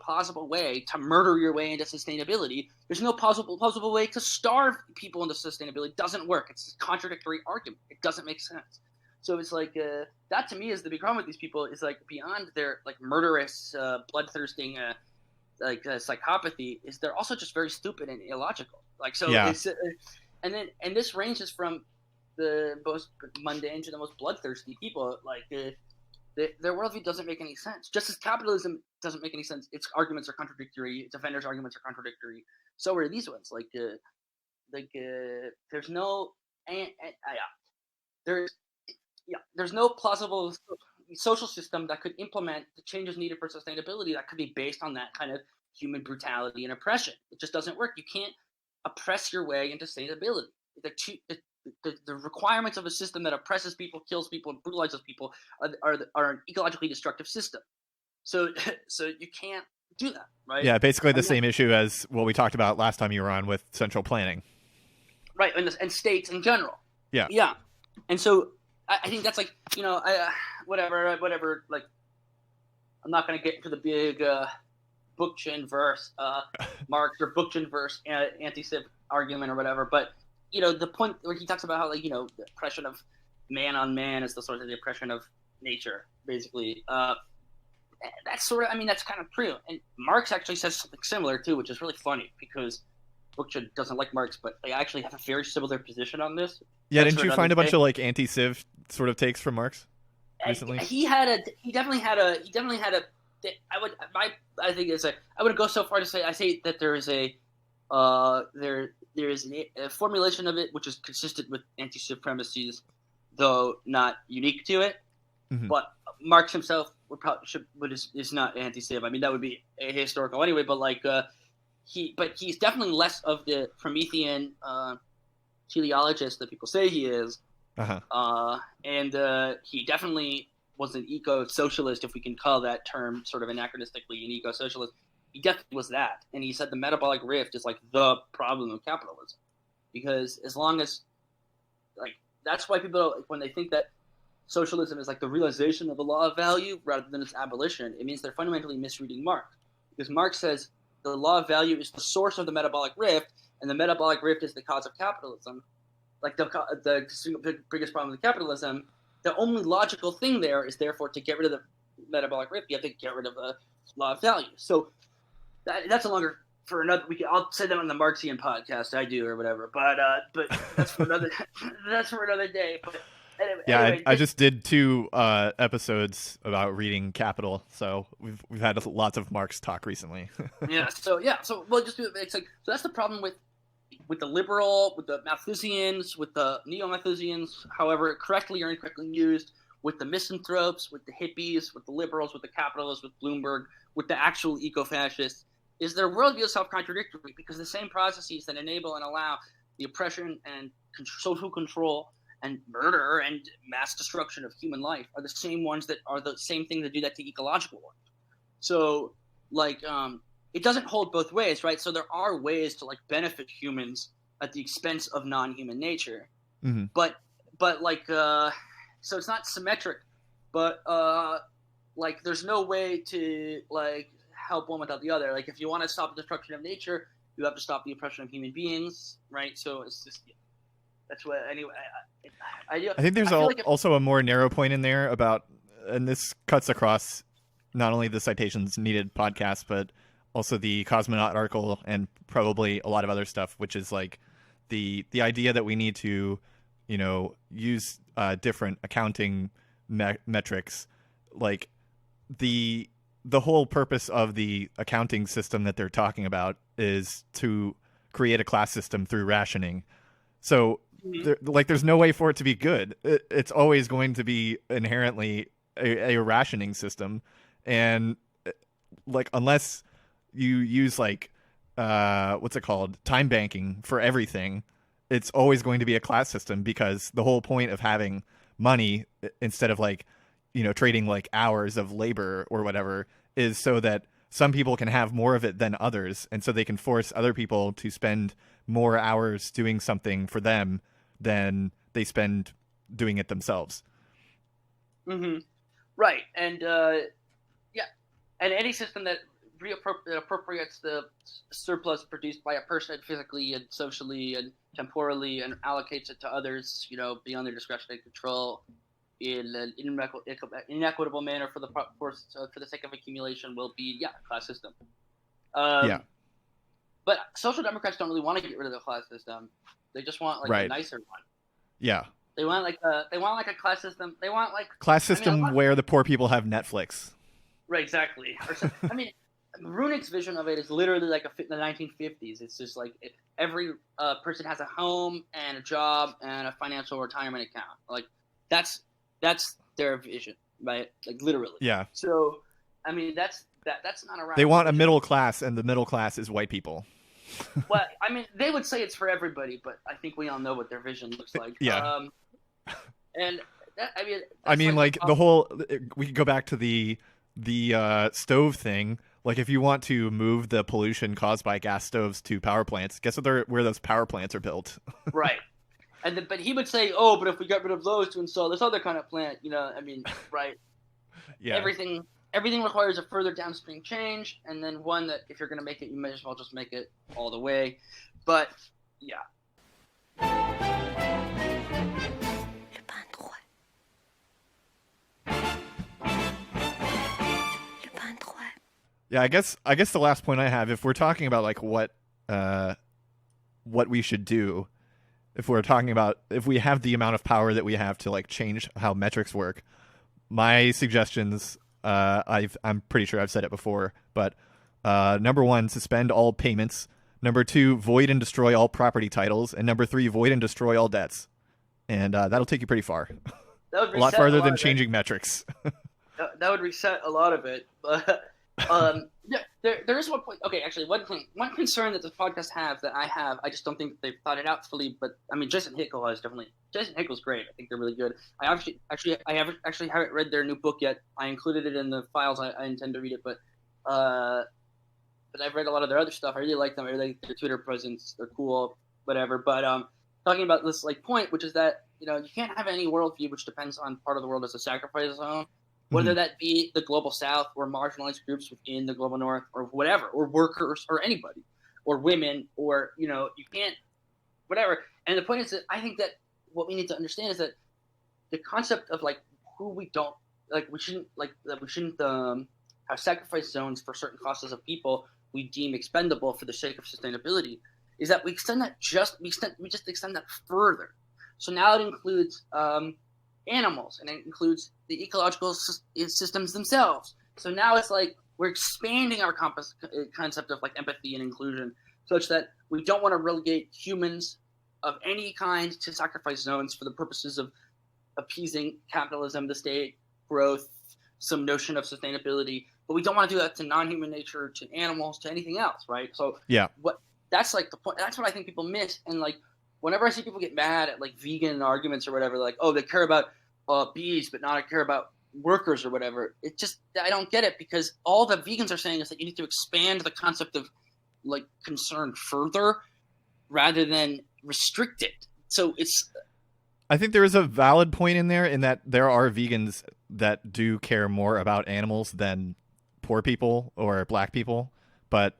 B: plausible way to murder your way into sustainability. There's no plausible way to starve people into sustainability. It doesn't work. It's a contradictory argument. It doesn't make sense. So it's like that to me is the big problem with these people, is like beyond their like murderous, bloodthirsting, psychopathy, is they're also just very stupid and illogical. Like so, it's, and this ranges from the most mundane to the most bloodthirsty people. Like their worldview doesn't make any sense. Just as capitalism doesn't make any sense, its arguments are contradictory. Defenders' arguments are contradictory. So are these ones. There's no there's no plausible social system that could implement the changes needed for sustainability that could be based on that kind of human brutality and oppression. It just doesn't work. You can't oppress your way into sustainability. The requirements of a system that oppresses people, kills people, and brutalizes people are an ecologically destructive system. So you can't do that, right?
A: Yeah, basically the same issue as what we talked about last time you were on with central planning.
B: Right, and states in general.
A: Yeah.
B: Yeah. And so I think that's like, whatever, like, I'm not going to get into the big Bookchin verse, Marx or Bookchin verse anti-civ argument or whatever, but the point where he talks about how, like, the oppression of man on man is the source of the oppression of nature, basically. That's that's kind of true. And Marx actually says something similar, too, which is really funny, because Bookchin doesn't like Marx, but they actually have a very similar position on this.
A: Yeah, didn't you find a bunch of, like, anti-civ sort of takes from Marx recently?
B: He definitely had a, I would go so far to say, I say that there is a formulation of it which is consistent with anti-civ premises, though not unique to it. Mm-hmm. But Marx himself is not anti-civ. I mean, that would be ahistorical anyway. But like he's definitely less of the Promethean teleologist that people say he is. Uh-huh. And he definitely was an eco-socialist, if we can call that term sort of anachronistically an eco-socialist. He definitely was that. And he said the metabolic rift is like the problem of capitalism. Because as long as, like, that's why people, when they think that socialism is like the realization of the law of value rather than its abolition, it means they're fundamentally misreading Marx. Because Marx says the law of value is the source of the metabolic rift, and the metabolic rift is the cause of capitalism. Like the biggest problem with capitalism, the only logical thing there is therefore to get rid of the metabolic rift, you have to get rid of the law of value. So that's a longer for another. I'll say that on the Marxian podcast I do or whatever. But that's for another. That's for another day. But anyway,
A: I just did 2 episodes about reading Capital, so we've had lots of Marx talk recently.
B: So we'll just do it. It's like, so that's the problem with the liberal, with the Malthusians, with the neo-Malthusians, however correctly or incorrectly used, with the misanthropes, with the hippies, with the liberals, with the capitalists, with Bloomberg, with the actual eco-fascists, is their worldview self-contradictory, because the same processes that enable and allow the oppression and social control and murder and mass destruction of human life are the same ones that are the same thing that do that to ecological ones. So, like, it doesn't hold both ways, right? So there are ways to, like, benefit humans at the expense of non-human nature. Mm-hmm. But like, so it's not symmetric, but like, there's no way to, like, help one without the other. Like, if you want to stop the destruction of nature, you have to stop the oppression of human beings, right? So it's just, that's what, anyway, I
A: think there's also a more narrow point in there about, and this cuts across not only the Citations Needed podcast, but also the Cosmonaut article and probably a lot of other stuff, which is like the idea that we need to, use different accounting metrics. Like the whole purpose of the accounting system that they're talking about is to create a class system through rationing. So there's no way for it to be good. It's always going to be inherently a rationing system. And like, unless you use like, what's it called? Time banking for everything, it's always going to be a class system, because the whole point of having money instead of like, trading like hours of labor or whatever is so that some people can have more of it than others, and so they can force other people to spend more hours doing something for them than they spend doing it themselves.
B: Mm-hmm. Right, and and any system that appropriates the surplus produced by a person physically and socially and temporally and allocates it to others, beyond their discretionary control in an inequitable manner for the sake of accumulation will be a class system. But social democrats don't really want to get rid of the class system. They just want a nicer one.
A: Yeah.
B: They want a class system. They want
A: class system where the poor people have Netflix.
B: Right, exactly. Runick's vision of it is literally like the 1950s. It's just like every person has a home and a job and a financial retirement account. Like that's their vision, right? Like literally.
A: Yeah.
B: So, that's not around.
A: They want a middle class, and the middle class is white people.
B: Well, they would say it's for everybody, but I think we all know what their vision looks like.
A: Yeah.
B: And that,
A: the whole. We could go back to the stove thing. Like, if you want to move the pollution caused by gas stoves to power plants, guess where those power plants are built?
B: Right. But he would say, oh, but if we got rid of those to install this other kind of plant, right?
A: Yeah.
B: Everything requires a further downstream change, and then one that if you're going to make it, you may as well just make it all the way. But, yeah.
A: Yeah, I guess the last point I have, if we're talking about like what we should do, if we're talking about if we have the amount of power that we have to like change how metrics work, my suggestions, I'm pretty sure I've said it before, but number 1, suspend all payments. Number 2, void and destroy all property titles, and number 3, void and destroy all debts. And that'll take you pretty far.
B: That would
A: a lot farther than changing metrics.
B: That would reset a lot of it, but. There is one point. Okay, actually, one concern that this podcast have that I have, I just don't think that they've thought it out fully. But Jason Hickel has definitely. Jason Hickel's great. I think they're really good. I haven't read their new book yet. I included it in the files. I intend to read it, but I've read a lot of their other stuff. I really like them. I really like their Twitter presence. They're cool, whatever. But talking about this point, which is that you can't have any worldview which depends on part of the world as a sacrifice zone. Whether that be the global south or marginalized groups within the global north or whatever, or workers or anybody, or women, or, you can't, whatever. And the point is that I think that what we need to understand is that the concept of who we don't, we shouldn't have sacrifice zones for certain classes of people we deem expendable for the sake of sustainability is that we extend that we just extend that further. So now it includes, animals, and it includes the ecological systems themselves. So now it's we're expanding our concept of empathy and inclusion such that we don't want to relegate humans of any kind to sacrifice zones for the purposes of appeasing capitalism, the state, growth, some notion of sustainability, but we don't want to do that to non-human nature, to animals, to anything else, right? So that's the point. That's what I think people miss. And whenever I see people get mad at vegan arguments or whatever, they care about bees but not care about workers or whatever, I don't get it, because all the vegans are saying is that you need to expand the concept of concern further rather than restrict it. So
A: I think there is a valid point in there, in that there are vegans that do care more about animals than poor people or black people, but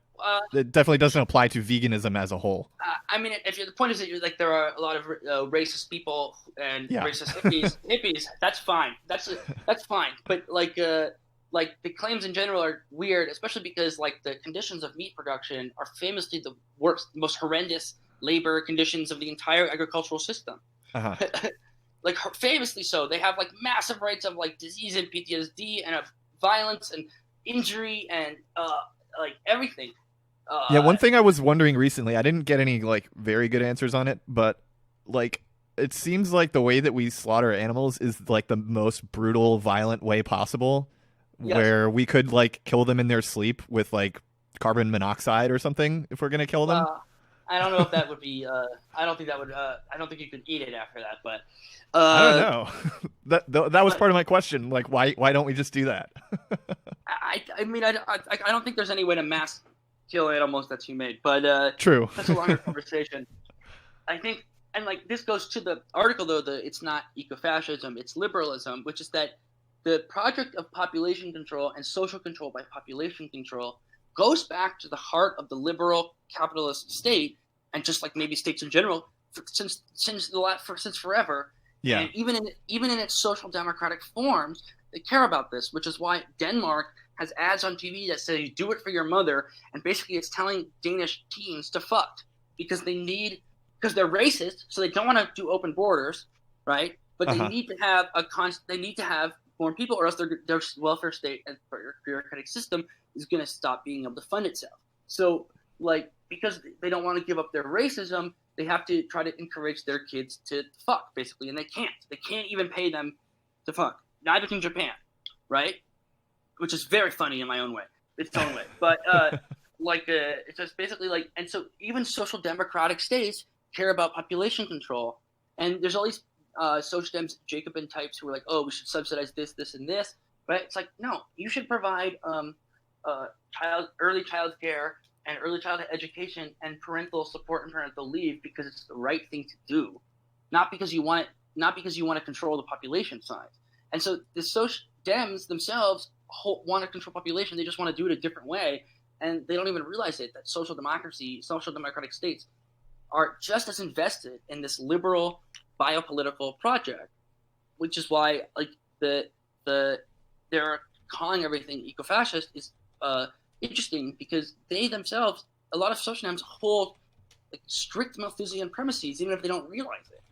A: it definitely doesn't apply to veganism as a whole.
B: If the point is that there are a lot of racist people and racist hippies, that's fine. That's fine. But the claims in general are weird, especially because the conditions of meat production are famously the worst, most horrendous labor conditions of the entire agricultural system.
A: Uh-huh.
B: Famously so. They have massive rates of disease and PTSD and of violence and injury and everything.
A: One thing I was wondering recently, I didn't get any very good answers on it, but it seems like the way that we slaughter animals is the most brutal, violent way possible, where we could kill them in their sleep with carbon monoxide or something if we're gonna kill them.
B: I don't know if that would be. I don't think that would. I don't think you could eat it after that. But
A: I don't know. that was part of my question. Why don't we just do that?
B: I mean, I don't think there's any way to mass kill animals that's humane, but
A: True.
B: that's a longer conversation. I think, and like this goes to the article though, it's not ecofascism, it's liberalism, which is that the project of population control and social control by population control goes back to the heart of the liberal capitalist state, and just like maybe states in general, since forever.
A: Yeah.
B: And even in its social democratic forms, they care about this, which is why Denmark has ads on TV that say "Do it for your mother," and basically it's telling Danish teens to fuck because they're racist, so they don't want to do open borders, right? But they need to have they need to have born people, or else their welfare state and bureaucratic system is going to stop being able to fund itself. So, like, because they don't want to give up their racism, they have to try to encourage their kids to fuck, basically, and they can't. They can't even pay them to fuck. Neither can Japan, right? Which is very funny in my own way, its own way. But it's just basically like, and so even social democratic states care about population control, and there's all these social dems, Jacobin types who are like, oh, we should subsidize this, this, and this, but it's like, no, you should provide early child care and early childhood education and parental support and parental leave because it's the right thing to do, not because you want to control the population size. And so the social dems themselves want to control population. They just want to do it a different way, and they don't even realize it, that social democracy, social democratic states are just as invested in this liberal biopolitical project, which is why like they're calling everything eco-fascist is interesting, because they themselves, a lot of social dems hold like strict Malthusian premises even if they don't realize it,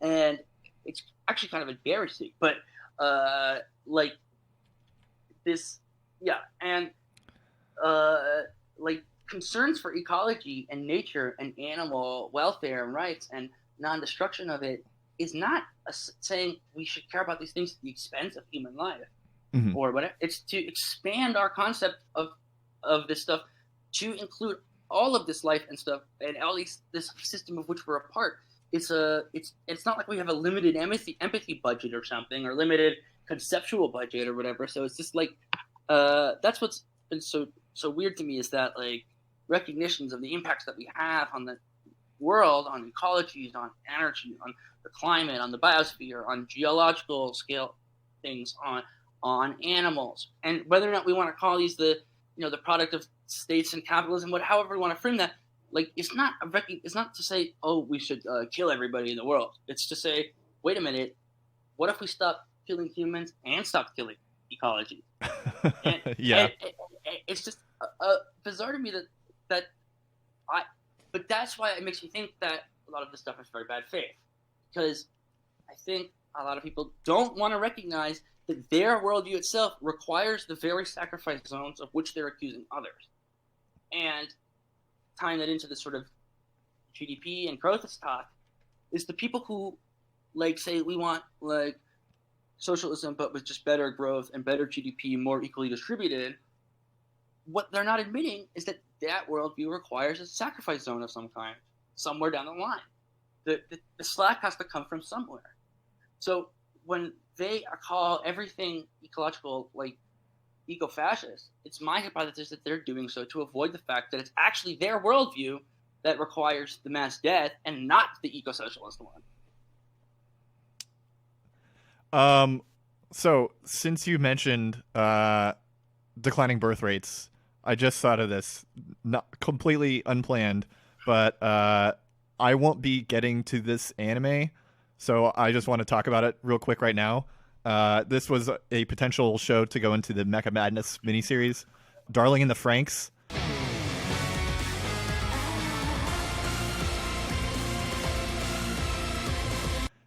B: and it's actually kind of embarrassing. But like this, yeah, and like concerns for ecology and nature and animal welfare and rights and non-destruction of it is not saying we should care about these things at the expense of human life or whatever. It's to expand our concept of this stuff to include all of this life and stuff and all this system of which we're a part. It's not like we have a limited empathy budget or something, or limited conceptual budget or whatever. So it's just like that's what's been so weird to me, is that like recognitions of the impacts that we have on the world, on ecologies, on energy, on the climate, on the biosphere, on geological scale things, on animals, and whether or not we want to call these the product of states and capitalism, however we want to frame that. Like, it's not to say, oh, we should kill everybody in the world. It's to say, wait a minute, what if we stop killing humans and stop killing ecology? And,
A: yeah,
B: and it's just bizarre to me but that's why it makes me think that a lot of this stuff is very bad faith, because I think a lot of people don't want to recognize that their worldview itself requires the very sacrifice zones of which they're accusing others. And tying that into this sort of GDP and growth talk is the people who like say we want like socialism but with just better growth and better GDP, more equally distributed. What they're not admitting is that worldview requires a sacrifice zone of some kind somewhere down the line. The slack has to come from somewhere. So when they call everything ecological like eco-fascist, it's my hypothesis that they're doing so to avoid the fact that it's actually their worldview that requires the mass death and not the eco-socialist one.
A: So since you mentioned declining birth rates, I just thought of this, not completely unplanned, but I won't be getting to this anime, so I just want to talk about it real quick right now. This was a potential show to go into the Mecha Madness miniseries. Darling in the Franxx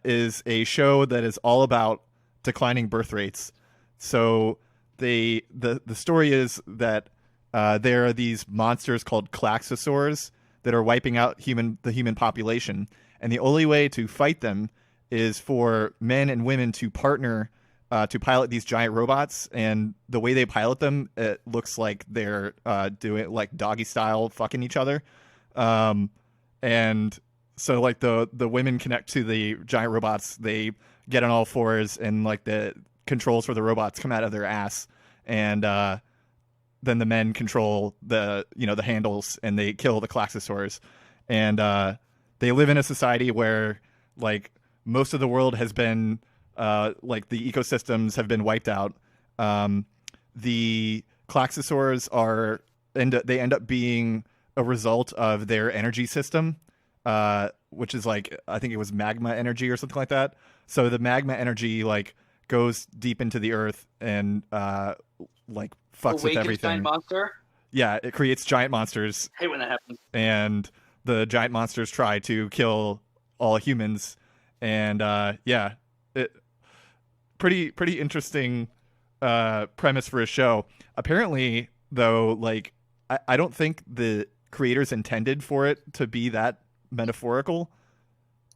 A: is a show that is all about declining birth rates. So the story is that there are these monsters called klaxosaurs that are wiping out the human population, and the only way to fight them is for men and women to partner to pilot these giant robots. And the way they pilot them, it looks like they're doing like doggy style fucking each other. And so like the women connect to the giant robots, they get on all fours, and like the controls for the robots come out of their ass, and then the men control the the handles, and they kill the claxosaurs. And they live in a society where like most of the world has been like the ecosystems have been wiped out. The claxosaurs they end up being a result of their energy system, which is like, I think it was magma energy or something like that. So the magma energy like goes deep into the earth and like fucks with everything.
B: Giant monster.
A: Yeah, it creates giant monsters.
B: I hate when that happens.
A: And the giant monsters try to kill all humans. And yeah, it pretty interesting premise for a show. Apparently, though, like I don't think the creators intended for it to be that metaphorical.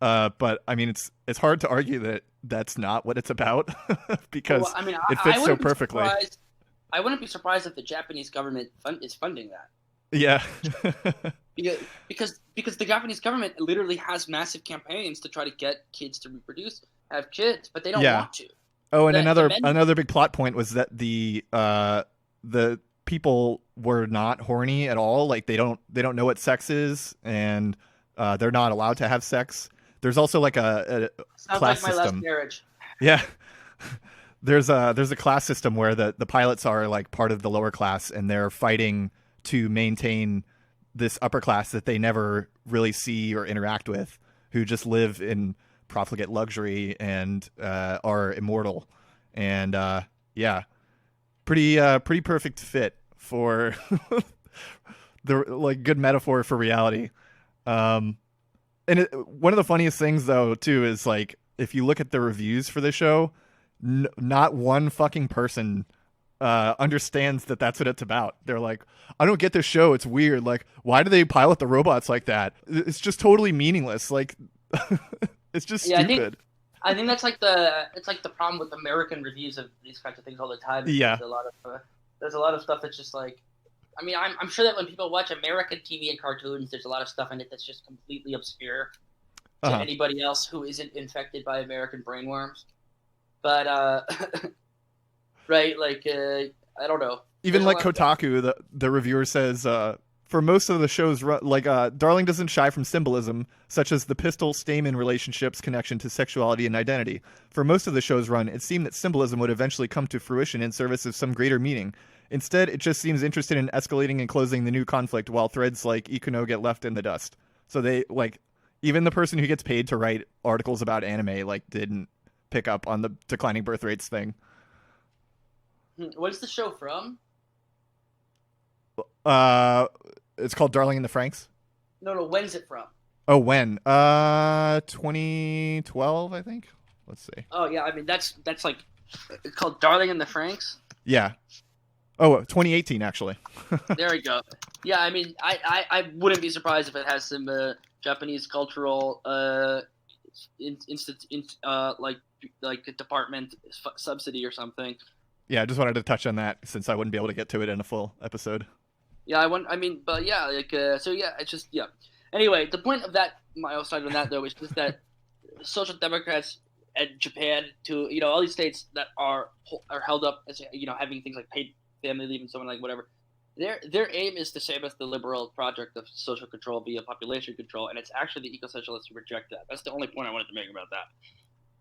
A: But I mean, it's hard to argue that that's not what it's about because it fits so perfectly.
B: I wouldn't be surprised if the Japanese government is funding that.
A: Yeah.
B: because the Japanese government literally has massive campaigns to try to get kids to reproduce, have kids, but they don't want to.
A: Oh, and another big plot point was that the people were not horny at all. Like they don't know what sex is, and they're not allowed to have sex. There's also like a
B: sounds
A: class
B: like my
A: system.
B: last marriage.
A: Yeah. There's a class system where the pilots are like part of the lower class, and they're fighting to maintain this upper class that they never really see or interact with, who just live in profligate luxury and are immortal. And yeah, pretty perfect fit for the like good metaphor for reality. And one of the funniest things though too is like if you look at the reviews for the show, not one fucking person understands that that's what it's about. They're like, I don't get this show. It's weird. Like, why do they pilot the robots like that? It's just totally meaningless. Like, it's just stupid.
B: I think that's like the problem with American reviews of these kinds of things all the time.
A: Yeah.
B: There's a lot of stuff that's just like, I mean, I'm sure that when people watch American TV and cartoons, there's a lot of stuff in it that's just completely obscure to anybody else who isn't infected by American brainworms. But right, like I don't know.
A: Even like Kotaku, the reviewer says, for most of the show's Darling doesn't shy from symbolism, such as the pistol-stamen relationship's connection to sexuality and identity. For most of the show's run, it seemed that symbolism would eventually come to fruition in service of some greater meaning. Instead, it just seems interested in escalating and closing the new conflict, while threads like Ikuno get left in the dust. So they like, even the person who gets paid to write articles about anime like didn't pick up on the declining birth rates thing.
B: What's the show from?
A: It's called Darling in the Franxx.
B: No, when's it from?
A: Oh, when? 2012, I think. Let's see.
B: Oh yeah, I mean that's like, it's called Darling in the Franxx.
A: Yeah. Oh, 2018 actually.
B: There we go. Yeah, I mean, I wouldn't be surprised if it has some Japanese cultural like a department subsidy or something.
A: Yeah, I just wanted to touch on that since I wouldn't be able to get to it in a full episode.
B: Yeah, but yeah, like so yeah, it's just yeah. Anyway, the point of that, my side on that though, is just that social democrats and Japan, to all these states that are held up as having things like paid family leave and so on, like whatever. Their aim is the same as the liberal project of social control via population control, and it's actually the eco-socialists who reject that. That's the only point I wanted to make about that.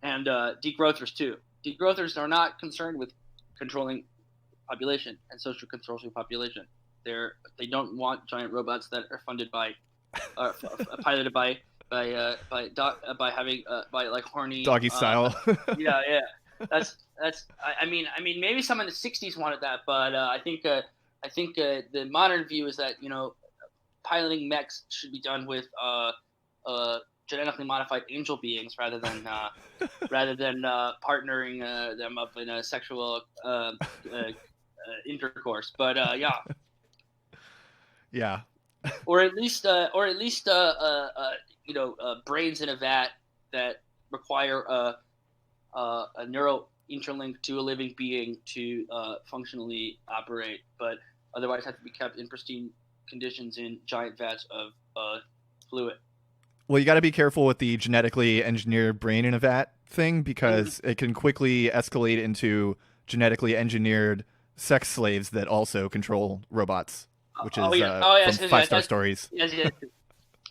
B: And degrowthers too. Degrowthers are not concerned with controlling population and social control through population. They don't want giant robots that are funded by, piloted by like horny
A: doggy style.
B: Yeah. That's. I mean, maybe some in the '60s wanted that, but I think the modern view is that piloting mechs should be done with genetically modified angel beings rather than partnering them up in a sexual intercourse. But
A: yeah,
B: or at least brains in a vat that require a neural interlink to a living being to functionally operate, but otherwise have to be kept in pristine conditions in giant vats of fluid.
A: Well, you got to be careful with the genetically engineered brain in a vat thing, because it can quickly escalate into genetically engineered sex slaves that also control robots, which is
B: Yes,
A: from
B: yes,
A: Five
B: yes,
A: Star Stories.
B: yes, yes.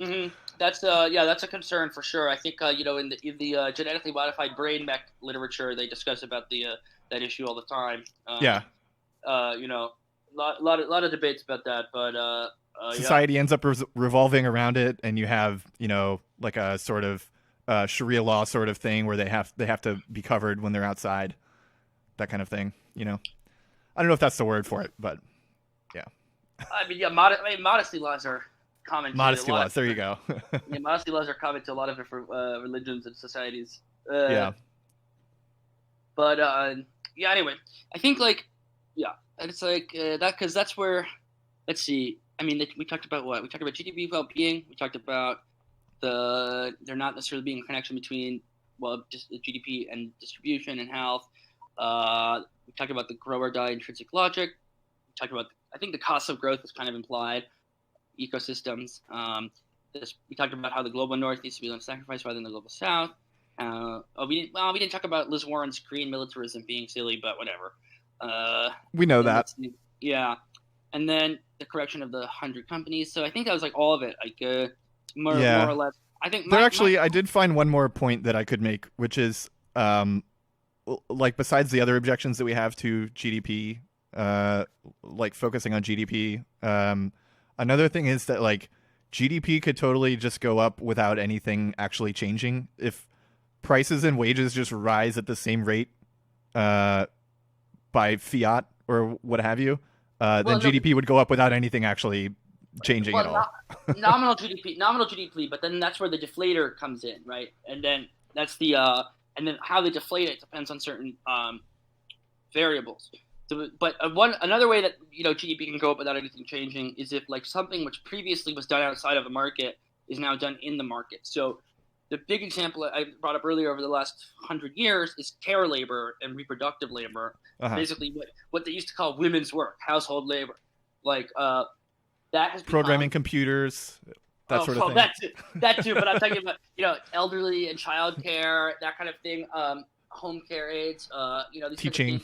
B: hmm That's that's a concern for sure. I think in the genetically modified brain mech literature they discuss about the that issue all the time.
A: Yeah,
B: Lot of debates about that, but yeah.
A: society ends up revolving around it, and you have like a sort of Sharia law sort of thing where they have to be covered when they're outside, that kind of thing. I don't know if that's the word for it, but yeah.
B: I mean, modesty laws are common to
A: Modesty laws. There you go.
B: yeah, modesty laws are common to a lot of different religions and societies.
A: Yeah.
B: But yeah. Anyway, I think and it's like that because that's where. Let's see. I mean, we talked about what we talked about GDP well-being. We talked about there not necessarily being a connection between just GDP and distribution and health. We talked about the grow or die intrinsic logic. We talked about I think the cost of growth is kind of implied. Ecosystems. We talked about how the global north needs to be on sacrifice rather than the global south. We didn't talk about Liz Warren's Korean militarism being silly, but whatever.
A: We know that.
B: Yeah, and then the correction of the 100 companies. So I think that was like all of it, like more or less. I think
A: I did find one more point that I could make, which is like besides the other objections that we have to GDP, like focusing on GDP. Another thing is that like GDP could totally just go up without anything actually changing. If prices and wages just rise at the same rate by fiat or what have you, then GDP would go up without anything actually changing at all.
B: nominal GDP, but then that's where the deflator comes in, right? And then that's and then how they deflate it depends on certain variables. So, but another way that GDP can go up without anything changing is if like something which previously was done outside of the market is now done in the market. So the big example I brought up earlier over the last 100 years is care labor and reproductive labor. Basically, what they used to call women's work, household labor, like that has
A: programming computers, that sort of thing.
B: That too. But I'm talking about elderly and child care, that kind of thing. Home care aides, these
A: teaching.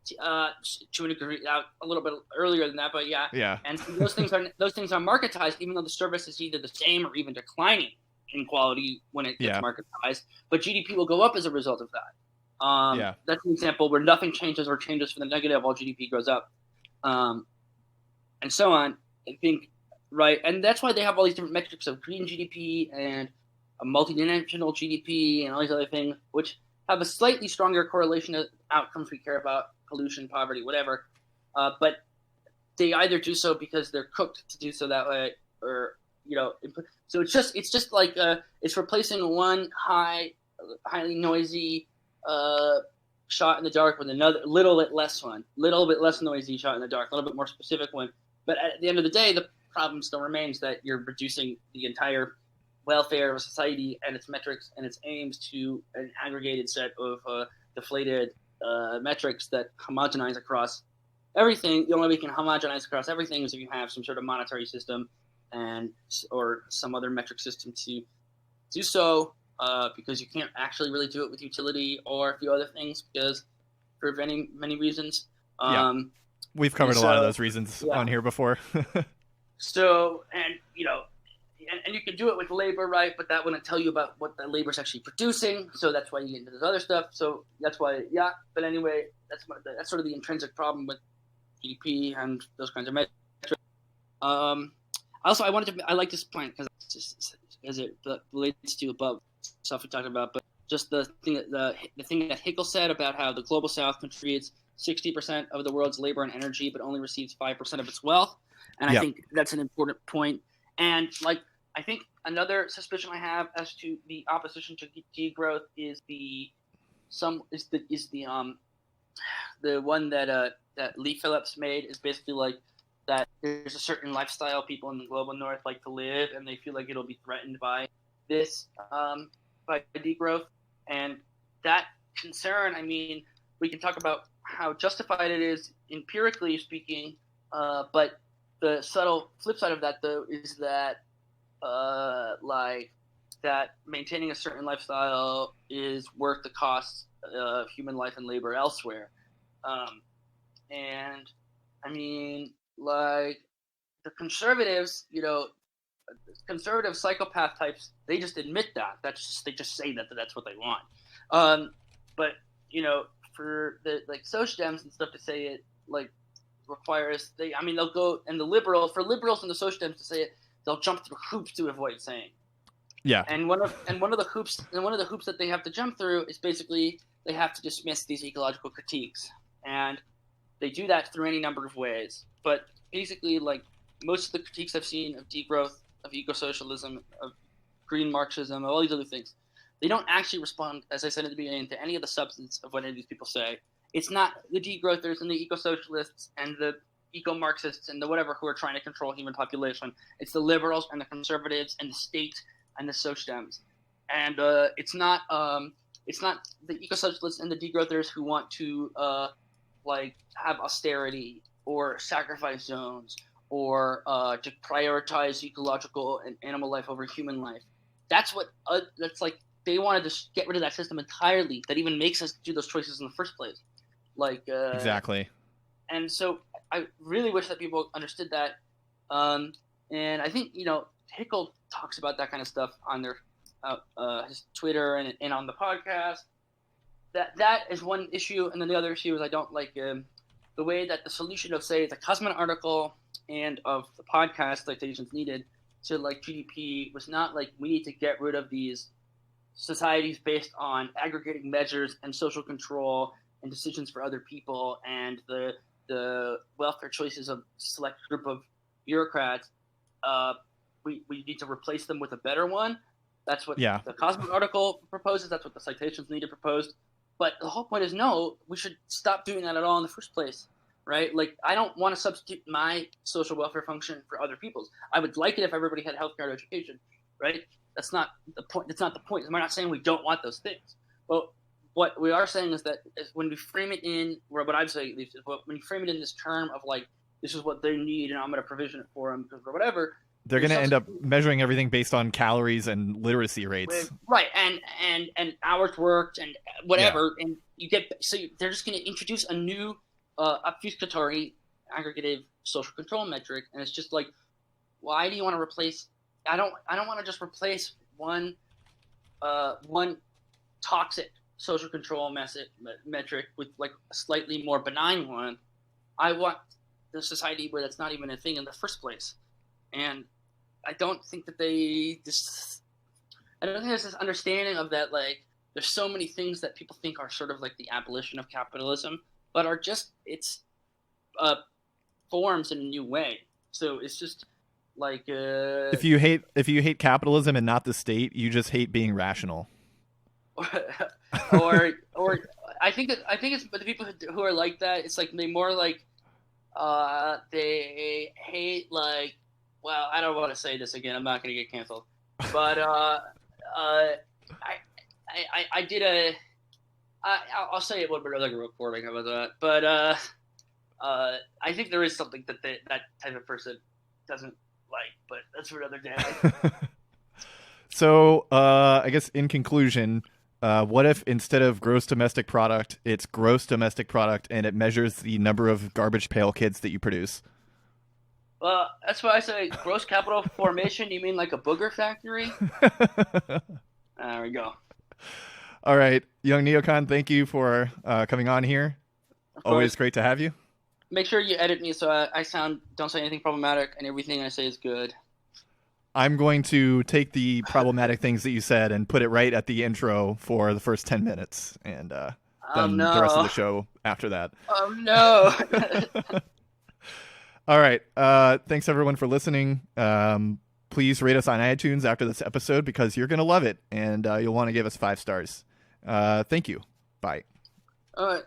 B: To a degree, a little bit earlier than that, but yeah.
A: Yeah.
B: And so those things are marketized, even though the service is either the same or even declining in quality when it gets marketized. But GDP will go up as a result of that. That's an example where nothing changes or changes for the negative while GDP goes up, and so on. I think right, and that's why they have all these different metrics of green GDP and a multidimensional GDP and all these other things, which have a slightly stronger correlation to outcomes we care about. Pollution, poverty, whatever, but they either do so because they're cooked to do so that way, or so it's just like it's replacing one highly noisy shot in the dark with another little bit less noisy shot in the dark, a little bit more specific one. But at the end of the day, the problem still remains that you're reducing the entire welfare of a society and its metrics and its aims to an aggregated set of deflated metrics that homogenize across everything. The only way you can homogenize across everything is if you have some sort of monetary system or some other metric system to do so, because you can't actually really do it with utility or a few other things because for many reasons.
A: We've covered a lot of those reasons on here before.
B: So, and you can do it with labor, right? But that wouldn't tell you about what the labor is actually producing. So that's why you get into this other stuff. So that's why, But anyway, that's sort of the intrinsic problem with GDP and those kinds of metrics. Also, I like this point because it relates to above stuff we talked about. But just the thing that Hickel said about how the global South contributes 60% of the world's labor and energy, but only receives 5% of its wealth. And I think that's an important point. And I think another suspicion I have as to the opposition to degrowth is the one that Lee Phillips made is basically like that there's a certain lifestyle people in the global north like to live, and they feel like it'll be threatened by this by degrowth. And that concern, I mean, we can talk about how justified it is empirically speaking, but the subtle flip side of that though is that that maintaining a certain lifestyle is worth the cost of human life and labor elsewhere. And I mean, like the conservatives, conservative psychopath types, they just admit that. They just say that that's what they want. But for the like social dems and stuff to say it like requires they'll go, and liberals and the social dems to say it, they'll jump through hoops to avoid saying.
A: Yeah.
B: And one of the hoops that they have to jump through is basically they have to dismiss these ecological critiques, and they do that through any number of ways. But basically, like most of the critiques I've seen of degrowth, of eco-socialism, of green Marxism, of all these other things, they don't actually respond, as I said at the beginning, to any of the substance of what any of these people say. It's not the degrowthers and the eco-socialists and the eco-Marxists and the whatever who are trying to control human population. It's the liberals and the conservatives and the state and the socidems. And it's not the eco-socialists and the degrowthers who want to have austerity or sacrifice zones or to prioritize ecological and animal life over human life. That's like they want to just get rid of that system entirely that even makes us do those choices in the first place.
A: Exactly. And
B: so I really wish that people understood that. And I think, Hickel talks about that kind of stuff on their his Twitter and on the podcast. That is one issue, and then the other issue is I don't like the way that the solution of, say, the Cosmin article and of the podcast citations needed to like GDP was not like we need to get rid of these societies based on aggregating measures and social control and decisions for other people and the welfare choices of a select group of bureaucrats. We need to replace them with a better one. That's what the Cosmin article proposes. That's what the citations needed proposed. But the whole point is, no, we should stop doing that at all in the first place, right? Like, I don't want to substitute my social welfare function for other people's. I would like it if everybody had healthcare and education, right? That's not the point. That's not the point. We're not saying we don't want those things. But what we are saying is that when we frame it in, or what I'm saying at least, is when you frame it in this term of like, this is what they need and I'm going to provision it for them or whatever,
A: they're going to end up measuring everything based on calories and literacy rates.
B: Right. And hours worked and whatever. Yeah. And they're just going to introduce a new obfuscatory aggregative social control metric. And it's just like, why do you want to replace, I don't want to just replace one toxic social control metric with like a slightly more benign one. I want the society where that's not even a thing in the first place. And I don't think that there's this understanding of that, like, there's so many things that people think are sort of like the abolition of capitalism, but are just, it's forms in a new way. So it's just like
A: if you hate capitalism and not the state, you just hate being rational.
B: or I think it's the people who are like that. It's like they more like they hate like. Well, I don't want to say this again. I'm not going to get canceled. But I'll say it when we're like recording. How about that? But I think there is something that that type of person doesn't like. But that's for another day.
A: So I guess in conclusion, what if instead of gross domestic product, it's gross domestic product, and it measures the number of garbage pail kids that you produce?
B: Well, that's why I say gross capital formation. You mean like a booger factory? There we go.
A: All right. Yungneocon, thank you for coming on here. Always great to have you.
B: Make sure you edit me so I don't say anything problematic and everything I say is good.
A: I'm going to take the problematic things that you said and put it right at the intro for the first 10 minutes and then the rest of the show after that.
B: Oh, no.
A: All right. Thanks, everyone, for listening. Please rate us on iTunes after this episode because you're going to love it, and you'll want to give us 5 stars. Thank you. Bye.
B: All right.